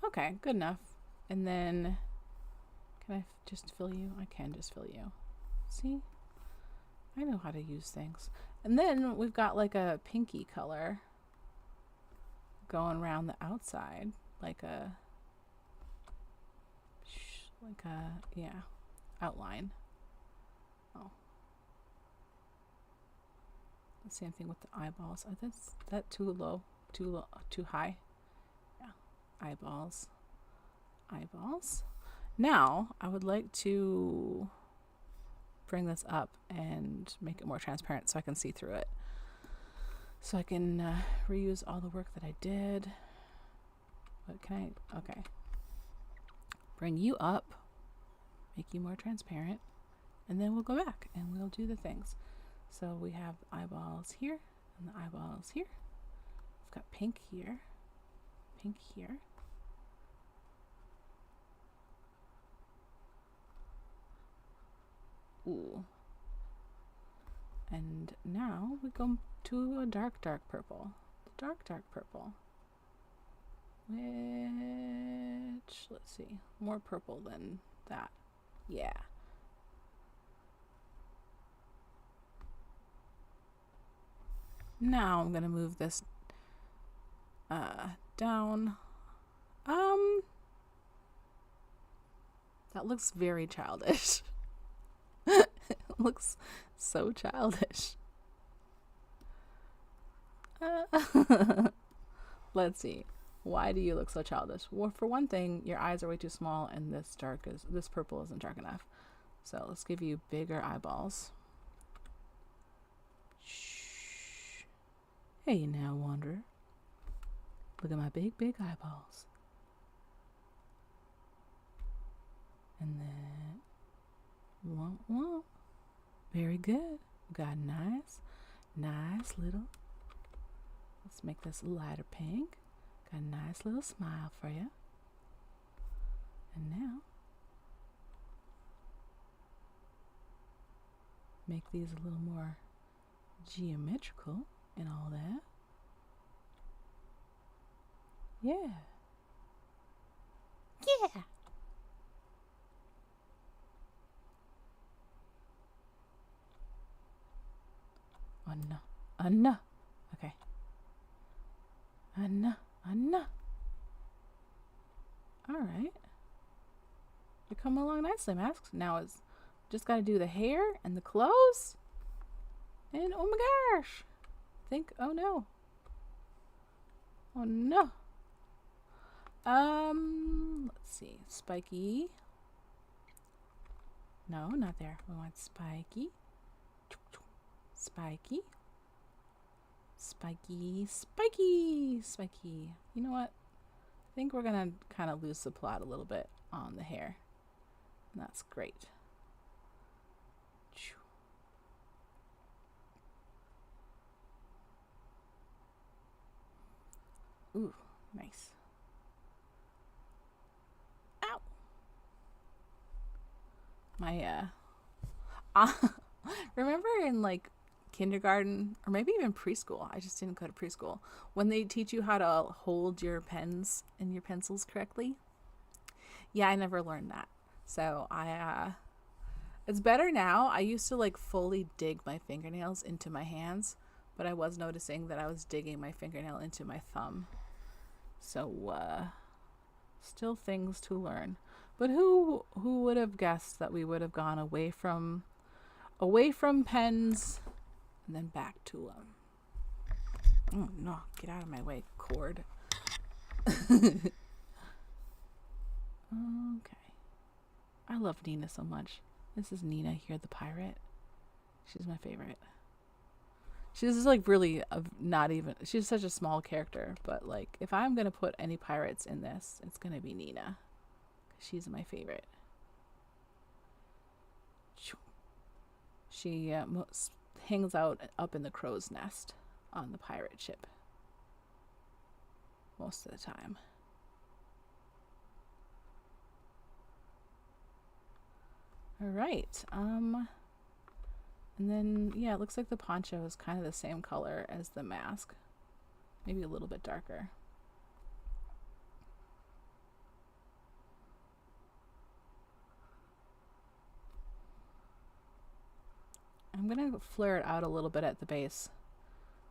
Okay, good enough. And then, can I just fill you? I can just fill you. See? I know how to use things. And then we've got like a pinky color going around the outside, like a, yeah, outline. Oh. The same thing with the eyeballs. That's that too low, too high. Yeah, eyeballs. Now I would like to bring this up and make it more transparent so I can see through it. So I can reuse all the work that I did. What can I? Okay. Bring you up, make you more transparent, and then we'll go back and we'll do the things. So we have eyeballs here and the eyeballs here. We've got pink here, pink here. Ooh. And now we go to a dark purple. Dark purple. Which, let's see, more purple than that. Yeah. Now I'm gonna move this down. That looks very childish. It looks so childish. Let's see. Why do you look so childish? Well, for one thing, your eyes are way too small, and this purple isn't dark enough. So let's give you bigger eyeballs. Shh. Hey now, Wanderer. Look at my big eyeballs. And then, womp. Very good. We got nice little. Let's make this lighter pink. Got a nice little smile for you. And now, make these a little more geometrical and all that. Yeah. Yeah. Oh no. Okay. No. All right. You're coming along nicely, Masks. Now it's just got to do the hair and the clothes. And oh my gosh. Oh no. Oh no. Let's see. Spiky. No, not there. We want spiky. Spiky. Spiky. Spiky. Spiky. You know what? I think we're going to kind of lose the plot a little bit on the hair. And that's great. Ooh, nice. Ow! My, remember in like kindergarten or maybe even preschool, I just didn't go to preschool, when they teach you how to hold your pens and your pencils correctly? Yeah, I never learned that. So it's better now. I used to like fully dig my fingernails into my hands, but I was noticing that I was digging my fingernail into my thumb. So, still things to learn. But who would have guessed that we would have gone away from pens and then back to them? Oh no, get out of my way, cord. Okay. I love Nina so much. This is Nina here, the pirate. She's my favorite. She's like really not even, she's such a small character, but like if I'm going to put any pirates in this, it's going to be Nina. She's my favorite. She hangs out up in the crow's nest on the pirate ship most of the time. All right. And then, yeah, it looks like the poncho is kind of the same color as the mask. Maybe a little bit darker. I'm going to flare it out a little bit at the base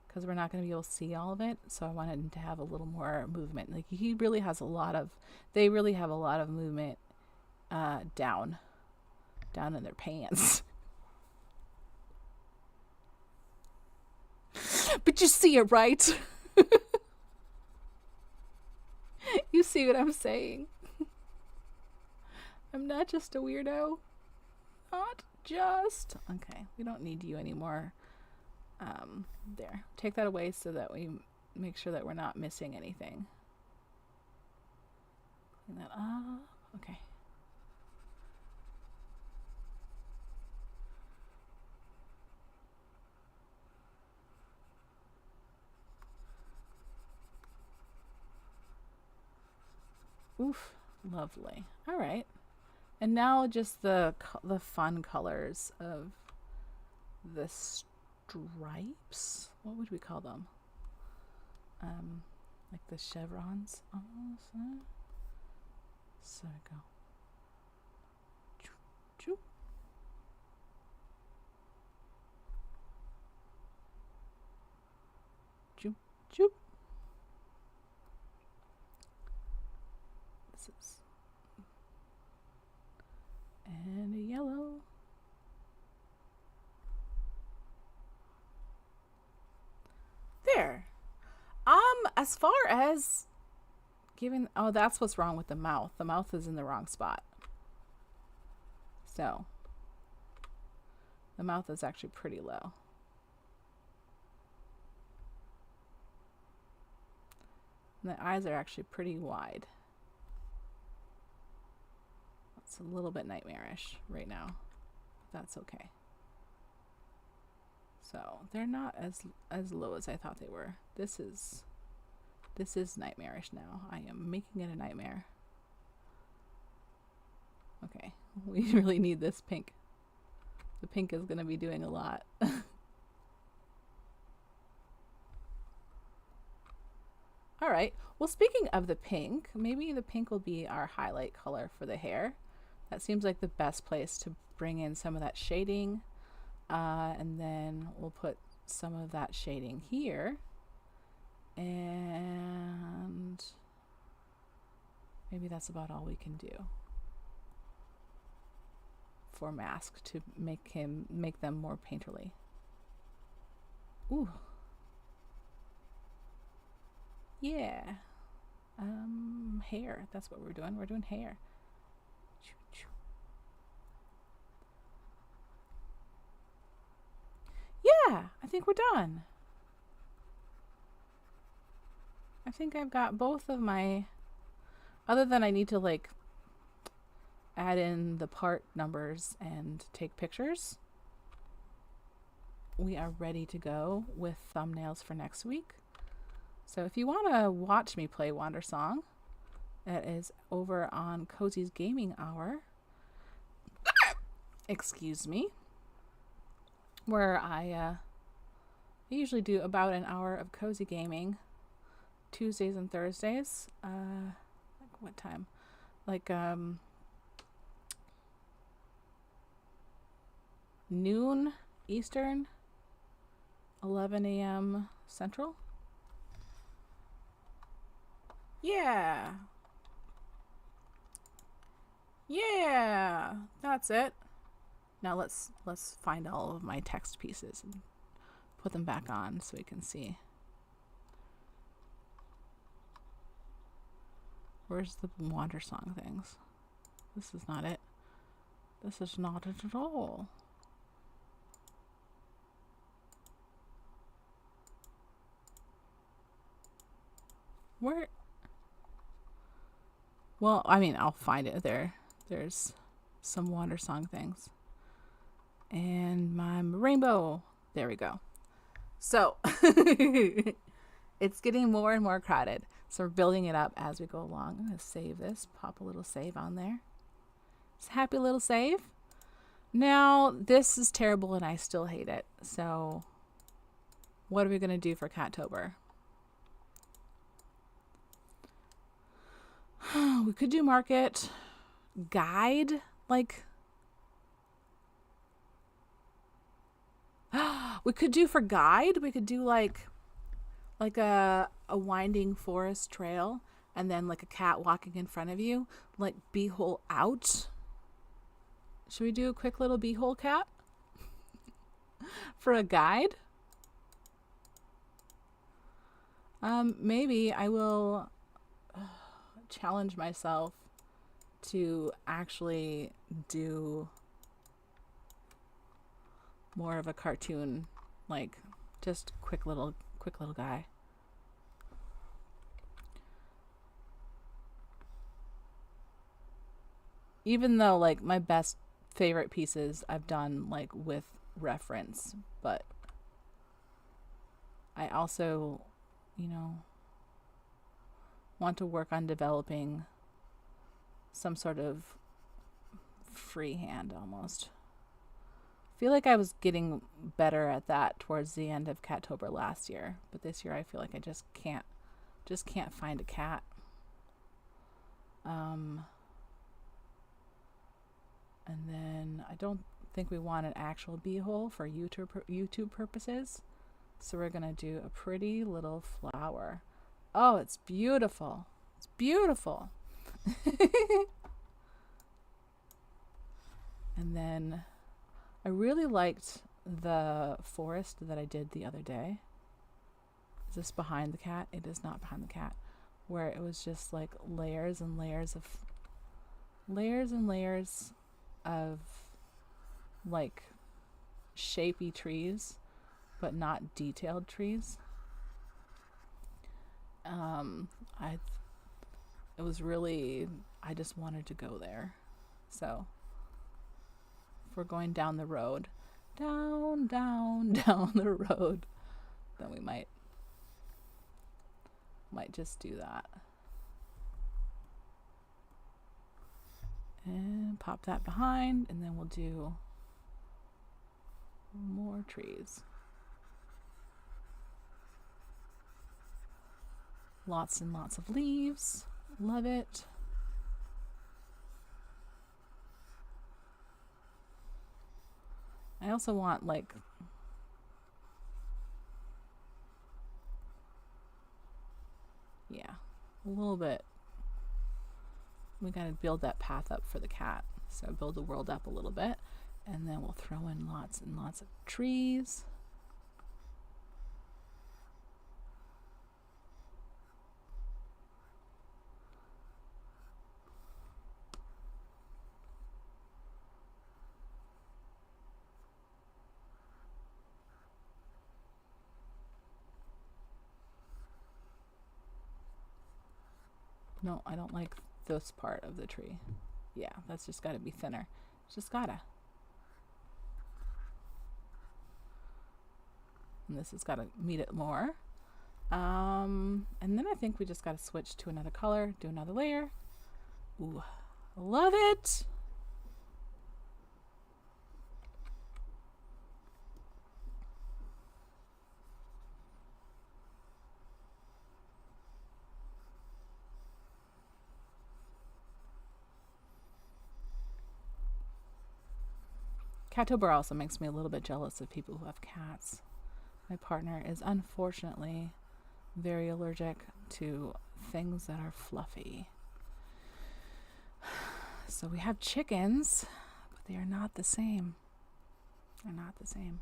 because we're not going to be able to see all of it. So I wanted to have a little more movement. Like they really have a lot of movement down in their pants. But you see it, right? You see what I'm saying? I'm not just a weirdo. Not just. Okay, we don't need you anymore. There. Take that away so that we make sure that we're not missing anything. Clean that up. Okay. Oof, lovely. All right, and now just the fun colors of the stripes. What would we call them? Like the chevrons almost. So go. Choo. Choo. Choo. And a yellow. There. As far as giving, oh, that's what's wrong with the mouth. The mouth is in the wrong spot. So the mouth is actually pretty low. And the eyes are actually pretty wide. It's a little bit nightmarish right now. But that's okay. So they're not as low as I thought they were. This is nightmarish now. I am making it a nightmare. Okay, we really need this pink. The pink is going to be doing a lot. All right. Well, speaking of the pink, maybe the pink will be our highlight color for the hair. That seems like the best place to bring in some of that shading. And then we'll put some of that shading here. And maybe that's about all we can do. before mask to make them more painterly. Ooh. Yeah. Hair. That's what we're doing. We're doing hair. Yeah, I think we're done. I think I've got both of my, other than I need to like add in the part numbers and take pictures. We are ready to go with thumbnails for next week. So if you want to watch me play Wandersong, that is over on Cozy's Gaming Hour. Excuse me. Where I usually do about an hour of cozy gaming, Tuesdays and Thursdays. Like what time? Like noon Eastern, 11 a.m. Central. Yeah. Yeah, that's it. Now let's find all of my text pieces and put them back on so we can see. Where's the Wandersong things? This is not it. This is not it at all. Where? Well, I mean, I'll find it there. There's some Wandersong things. And my rainbow. There we go. So, it's getting more and more crowded. So we're building it up as we go along. I'm going to save this. Pop a little save on there. It's a happy little save. Now, this is terrible and I still hate it. So, what are we going to do for Catober? We could do market, guide, like we could do for guide, we could do like a winding forest trail and then like a cat walking in front of you, like beehole out. Should we do a quick little beehole cat for a guide? Maybe I will challenge myself to actually do more of a cartoon, like just quick little guy. Even though like my best favorite pieces I've done like with reference, but I also, you know, want to work on developing some sort of freehand almost. I feel like I was getting better at that towards the end of Catober last year, but this year I feel like I just can't find a cat. And then I don't think we want an actual beehole for YouTube purposes, so we're gonna do a pretty little flower. Oh, it's beautiful. It's beautiful. And then I really liked the forest that I did the other day. Is this behind the cat? It is not behind the cat. Where it was just like layers and layers of like shapy trees, but not detailed trees. It was really, I just wanted to go there. So if we're going down the road, down the road, then we might just do that. And pop that behind, and then we'll do more trees. Lots and lots of leaves. Love it. I also want like a little bit. We gotta build that path up for the cat. So build the world up a little bit, and then we'll throw in lots and lots of trees. No, I don't like this part of the tree. Yeah, that's just got to be thinner. Just gotta. And this has got to meet it more. And then I think we just got to switch to another color, do another layer. Ooh, love it. Catober also makes me a little bit jealous of people who have cats. My partner is unfortunately very allergic to things that are fluffy. So we have chickens, but they are not the same. They're not the same.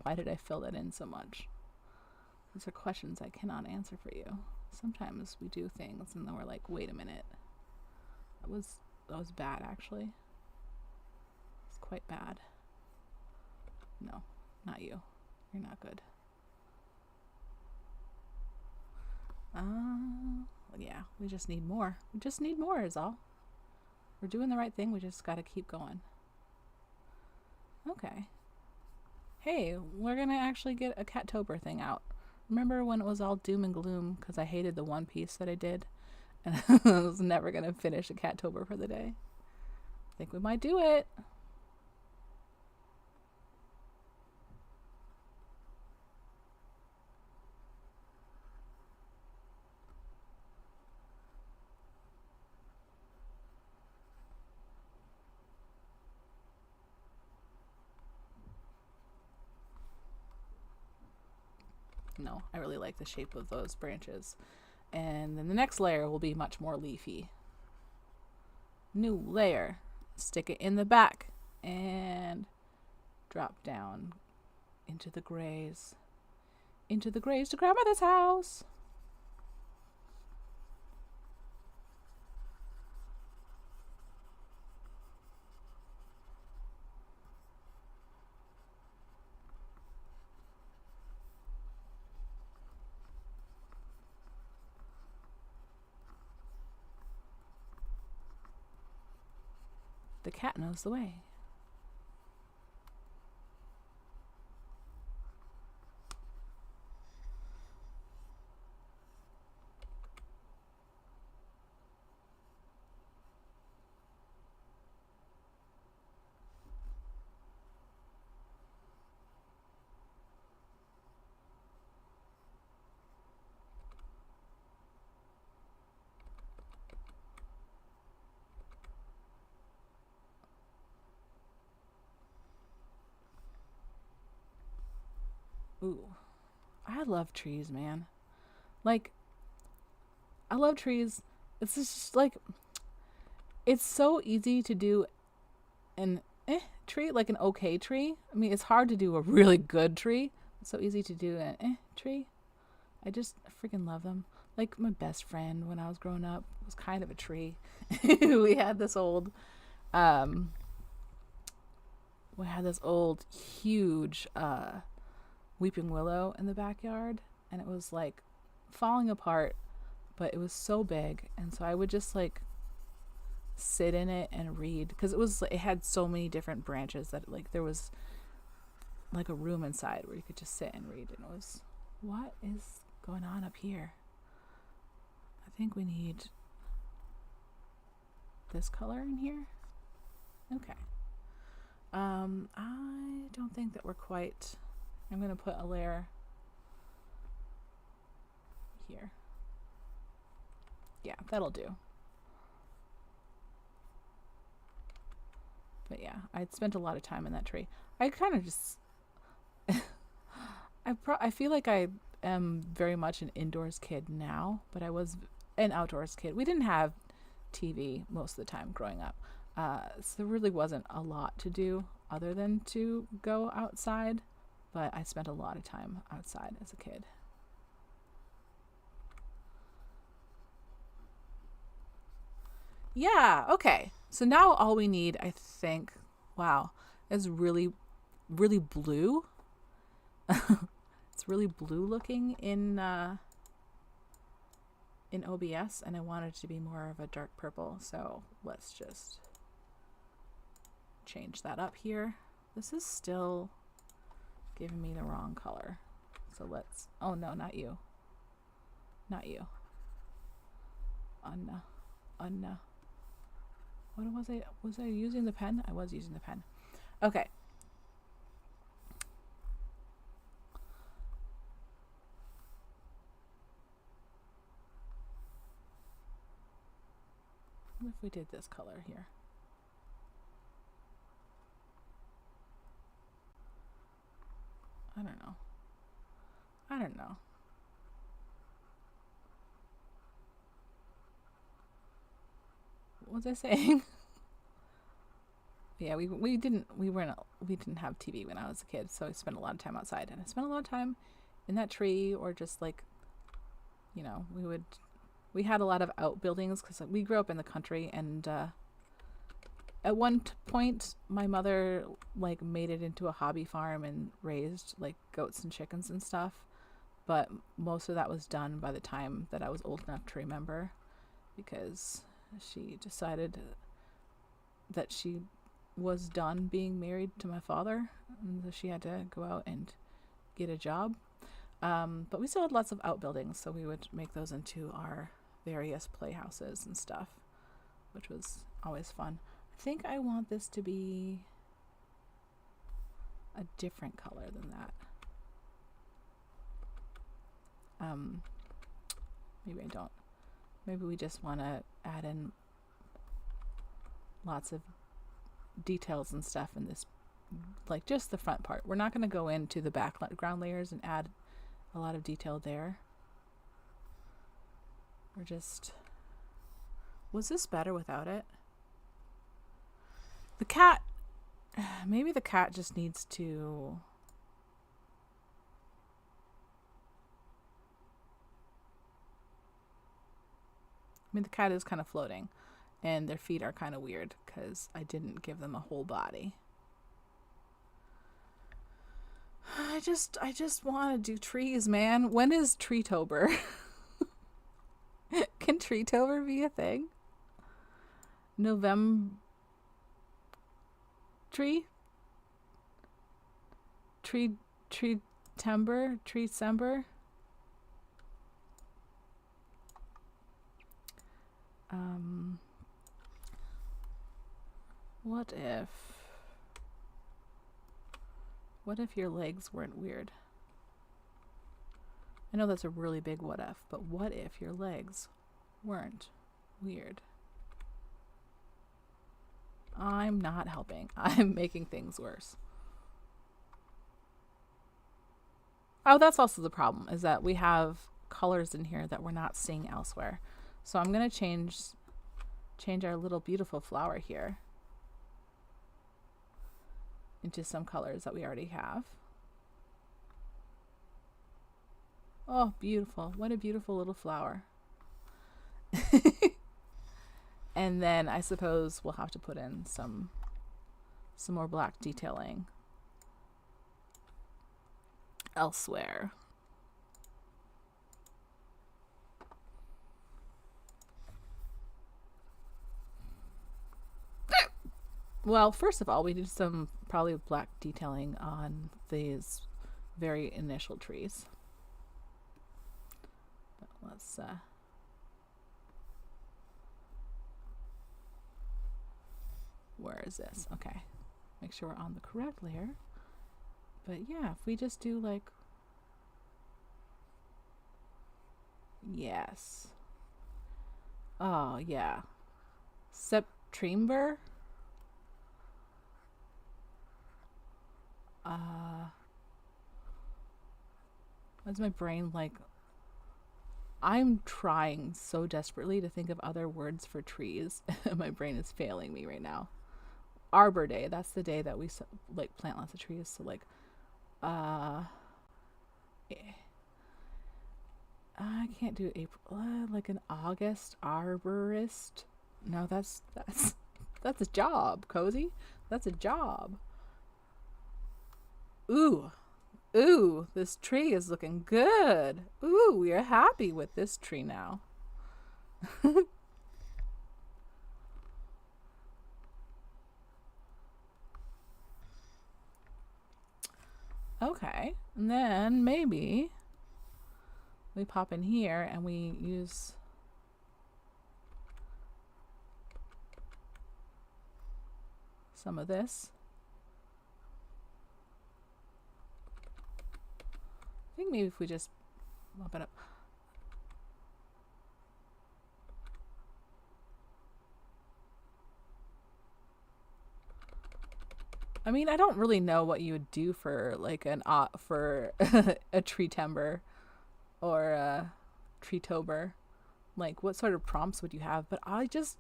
Why did I fill that in so much? These are questions I cannot answer for you. Sometimes we do things and then we're like, wait a minute. That was bad actually. It's quite bad. No, not you. You're not good. Yeah, we just need more. We just need more is all. We're doing the right thing. We just got to keep going. Okay. Hey, we're going to actually get a Catober thing out. Remember when it was all doom and gloom because I hated the one piece that I did? And I was never going to finish a Catober for the day. I think we might do it. No, I really like the shape of those branches. And then the next layer will be much more leafy. New layer. Stick it in the back and drop down into the grays. Into the grays to grandmother's house. The cat knows the way. Ooh, I love trees, man. Like, I love trees. It's just like, it's so easy to do an tree, like an okay tree. I mean, it's hard to do a really good tree. It's so easy to do an tree. I just freaking love them. Like my best friend when I was growing up was kind of a tree. we had this old, huge weeping willow in the backyard, and it was like falling apart, but it was so big, and so I would just like sit in it and read because it had so many different branches that like there was like a room inside where you could just sit and read, and it was, what is going on up here? I think we need this color in here. Okay. I don't think that we're quite... I'm going to put a layer here. Yeah, that'll do. But yeah, I'd spent a lot of time in that tree. I kind of just... I feel like I am very much an indoors kid now, but I was an outdoors kid. We didn't have TV most of the time growing up. So there really wasn't a lot to do other than to go outside, but I spent a lot of time outside as a kid. Yeah, okay. So now all we need, I think, wow, is really, really blue. It's really blue looking in OBS, and I want it to be more of a dark purple, so let's just change that up here. This is still giving me the wrong color. So let's, oh no, not you. Not you. What was I using the pen? I was using the pen. Okay. What if we did this color here? I don't know. What was I saying? Yeah, we didn't have TV when I was a kid, so I spent a lot of time outside, and I spent a lot of time in that tree, or just like, you know, we had a lot of outbuildings because we grew up in the country, and at one point my mother like made it into a hobby farm and raised like goats and chickens and stuff, but most of that was done by the time that I was old enough to remember, because she decided that she was done being married to my father, and so she had to go out and get a job. But we still had lots of outbuildings, so we would make those into our various playhouses and stuff, which was always fun. I think I want this to be a different color than that. Maybe I don't. Maybe we just want to add in lots of details and stuff in this, like just the front part. We're not going to go into the background layers and add a lot of detail there. We're just... Was this better without it? The cat... Maybe the cat just needs to... I mean, the cat is kind of floating, and their feet are kind of weird because I didn't give them a whole body. I just want to do trees, man. When is Treetober? Can Treetober be a thing? November tree? Treetember? Treecember? What if your legs weren't weird? I know that's a really big what if, but what if your legs weren't weird? I'm not helping. I'm making things worse. Oh, that's also the problem, is that we have colors in here that we're not seeing elsewhere. So I'm going to change our little beautiful flower here into some colors that we already have. Oh, beautiful. What a beautiful little flower. And then I suppose we'll have to put in some more black detailing elsewhere. Well, first of all, we did some probably black detailing on these very initial trees. But let's where is this? Okay. make sure we're on the correct layer. But yeah, if we just do like, yes. Oh yeah. September. What's my brain like? I'm trying so desperately to think of other words for trees. My brain is failing me right now. Arbor Day. That's the day that we like plant lots of trees. So like, I can't do April. Like an August arborist. No, that's a job, Cozy. That's a job. Ooh, this tree is looking good. Ooh, we are happy with this tree now. Okay, and then maybe we pop in here and we use some of this. I think maybe if we just bump it up. I mean, I don't really know what you would do for like an for a tree timber or a Catober. Like, what sort of prompts would you have? But I think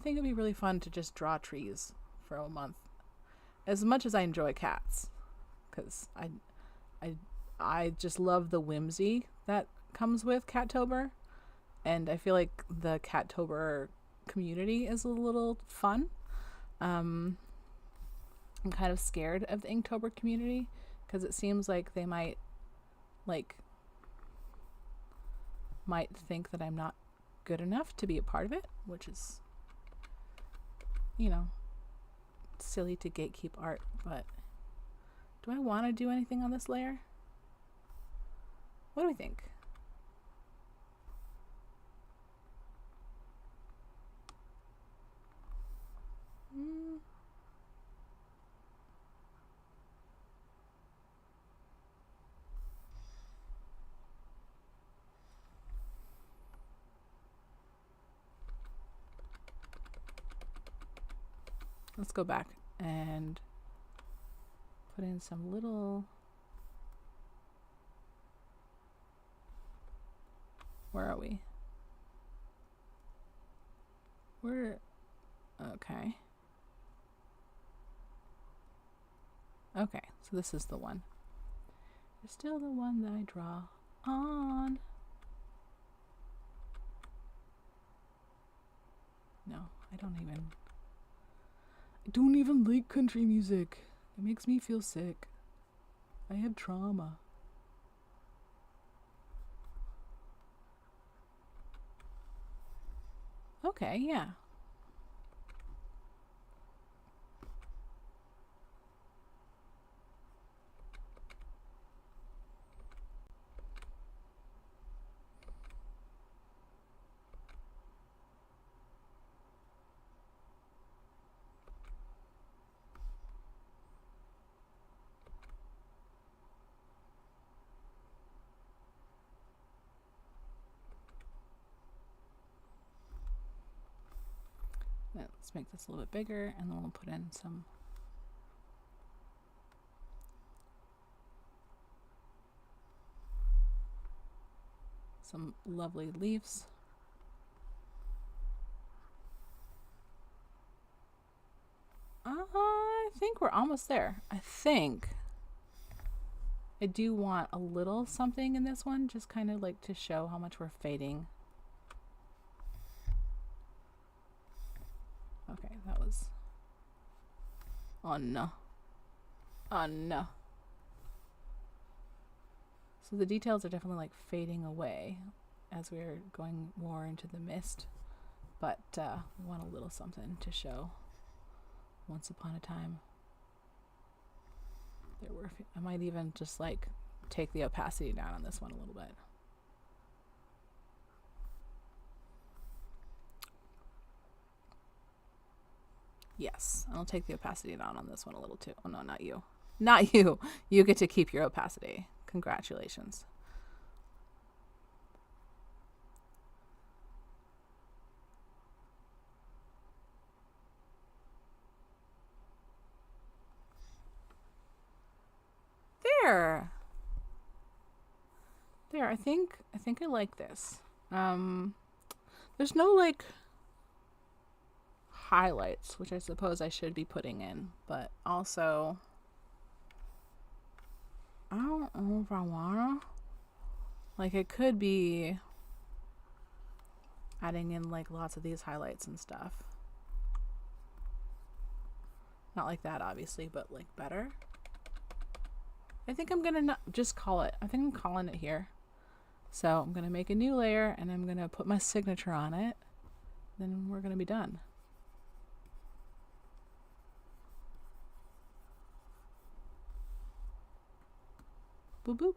it'd be really fun to just draw trees for a month. As much as I enjoy cats, because I just love the whimsy that comes with Catober, and I feel like the Catober community is a little fun. I'm kind of scared of the Inktober community because it seems like they might think that I'm not good enough to be a part of it, which is, silly to gatekeep art. But do I want to do anything on this layer? What do we think? Let's go back and put in some little... Where are we? Okay. Okay, so this is the one. It's still the one that I draw on. No, I don't even like country music. It makes me feel sick. I have trauma. Okay, yeah. Let's make this a little bit bigger, and then we'll put in some lovely leaves. I think we're almost there. I think I do want a little something in this one, just kind of like to show how much we're fading. Okay, that was... Oh no. Oh no. So the details are definitely like fading away as we're going more into the mist. But we want a little something to show once upon a time. There were... I might even just like take the opacity down on this one a little bit. Yes, I'll take the opacity down on this one a little too. Oh no, not you. Not you. You get to keep your opacity. Congratulations. There. There, I think I like this. There's no like highlights, which I suppose I should be putting in, but also I don't know if I wanna. Like, it could be adding in like lots of these highlights and stuff. Not like that, obviously, but like better. I think I'm gonna just call it. I think I'm calling it here. So I'm gonna make a new layer and I'm gonna put my signature on it. Then we're gonna be done. Boop boop.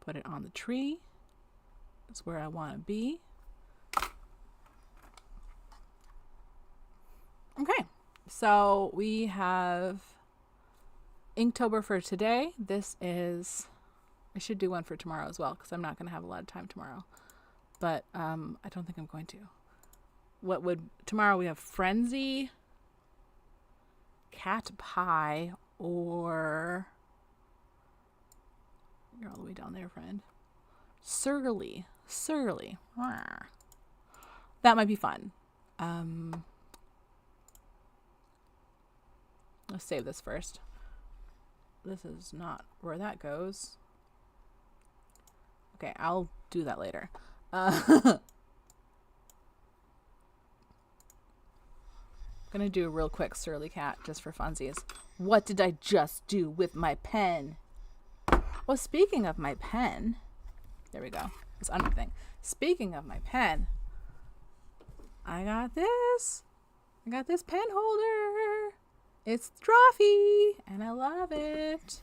Put it on the tree. That's where I want to be. Okay, so we have Inktober for today. This is, I should do one for tomorrow as well because I'm not going to have a lot of time tomorrow. But I don't think I'm going to. Tomorrow we have Frenzy, Cat Pie, or, you're all the way down there, friend. Surly. That might be fun. Let's save this first. This is not where that goes. Okay, I'll do that later. Gonna do a real quick Surly Cat just for funsies. What did I just do with my pen? Well, speaking of my pen, there we go. This under thing. Speaking of my pen, I got this. I got this pen holder. It's Trophy, and I love it.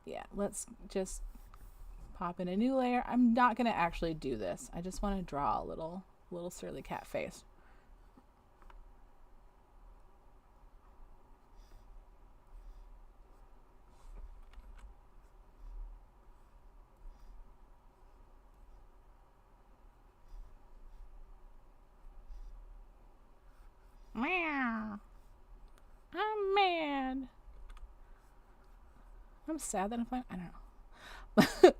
Yeah, let's just pop in a new layer. I'm not gonna actually do this. I just want to draw a little Surly Cat face. Meow. I'm mad. I'm sad that I'm fine. I don't know.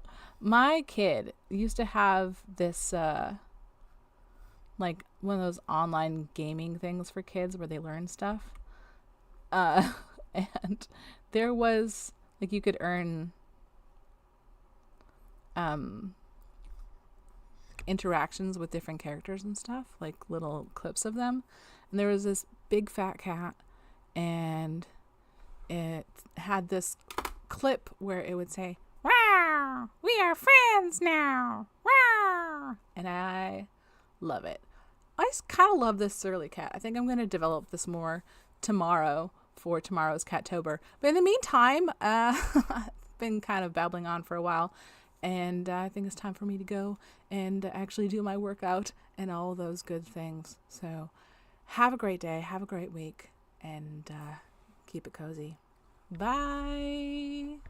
My kid used to have this like one of those online gaming things for kids where they learn stuff. And there was like you could earn interactions with different characters and stuff, like little clips of them. And there was this big fat cat, and it had this clip where it would say, Wow, we are friends now. Wow. and I love it. I just kind of love this Surly Cat. I think I'm going to develop this more tomorrow for tomorrow's Catober. But in the meantime, I've been kind of babbling on for a while, and I think it's time for me to go and actually do my workout and all those good things. So have a great day, have a great week, and keep it cozy. Bye.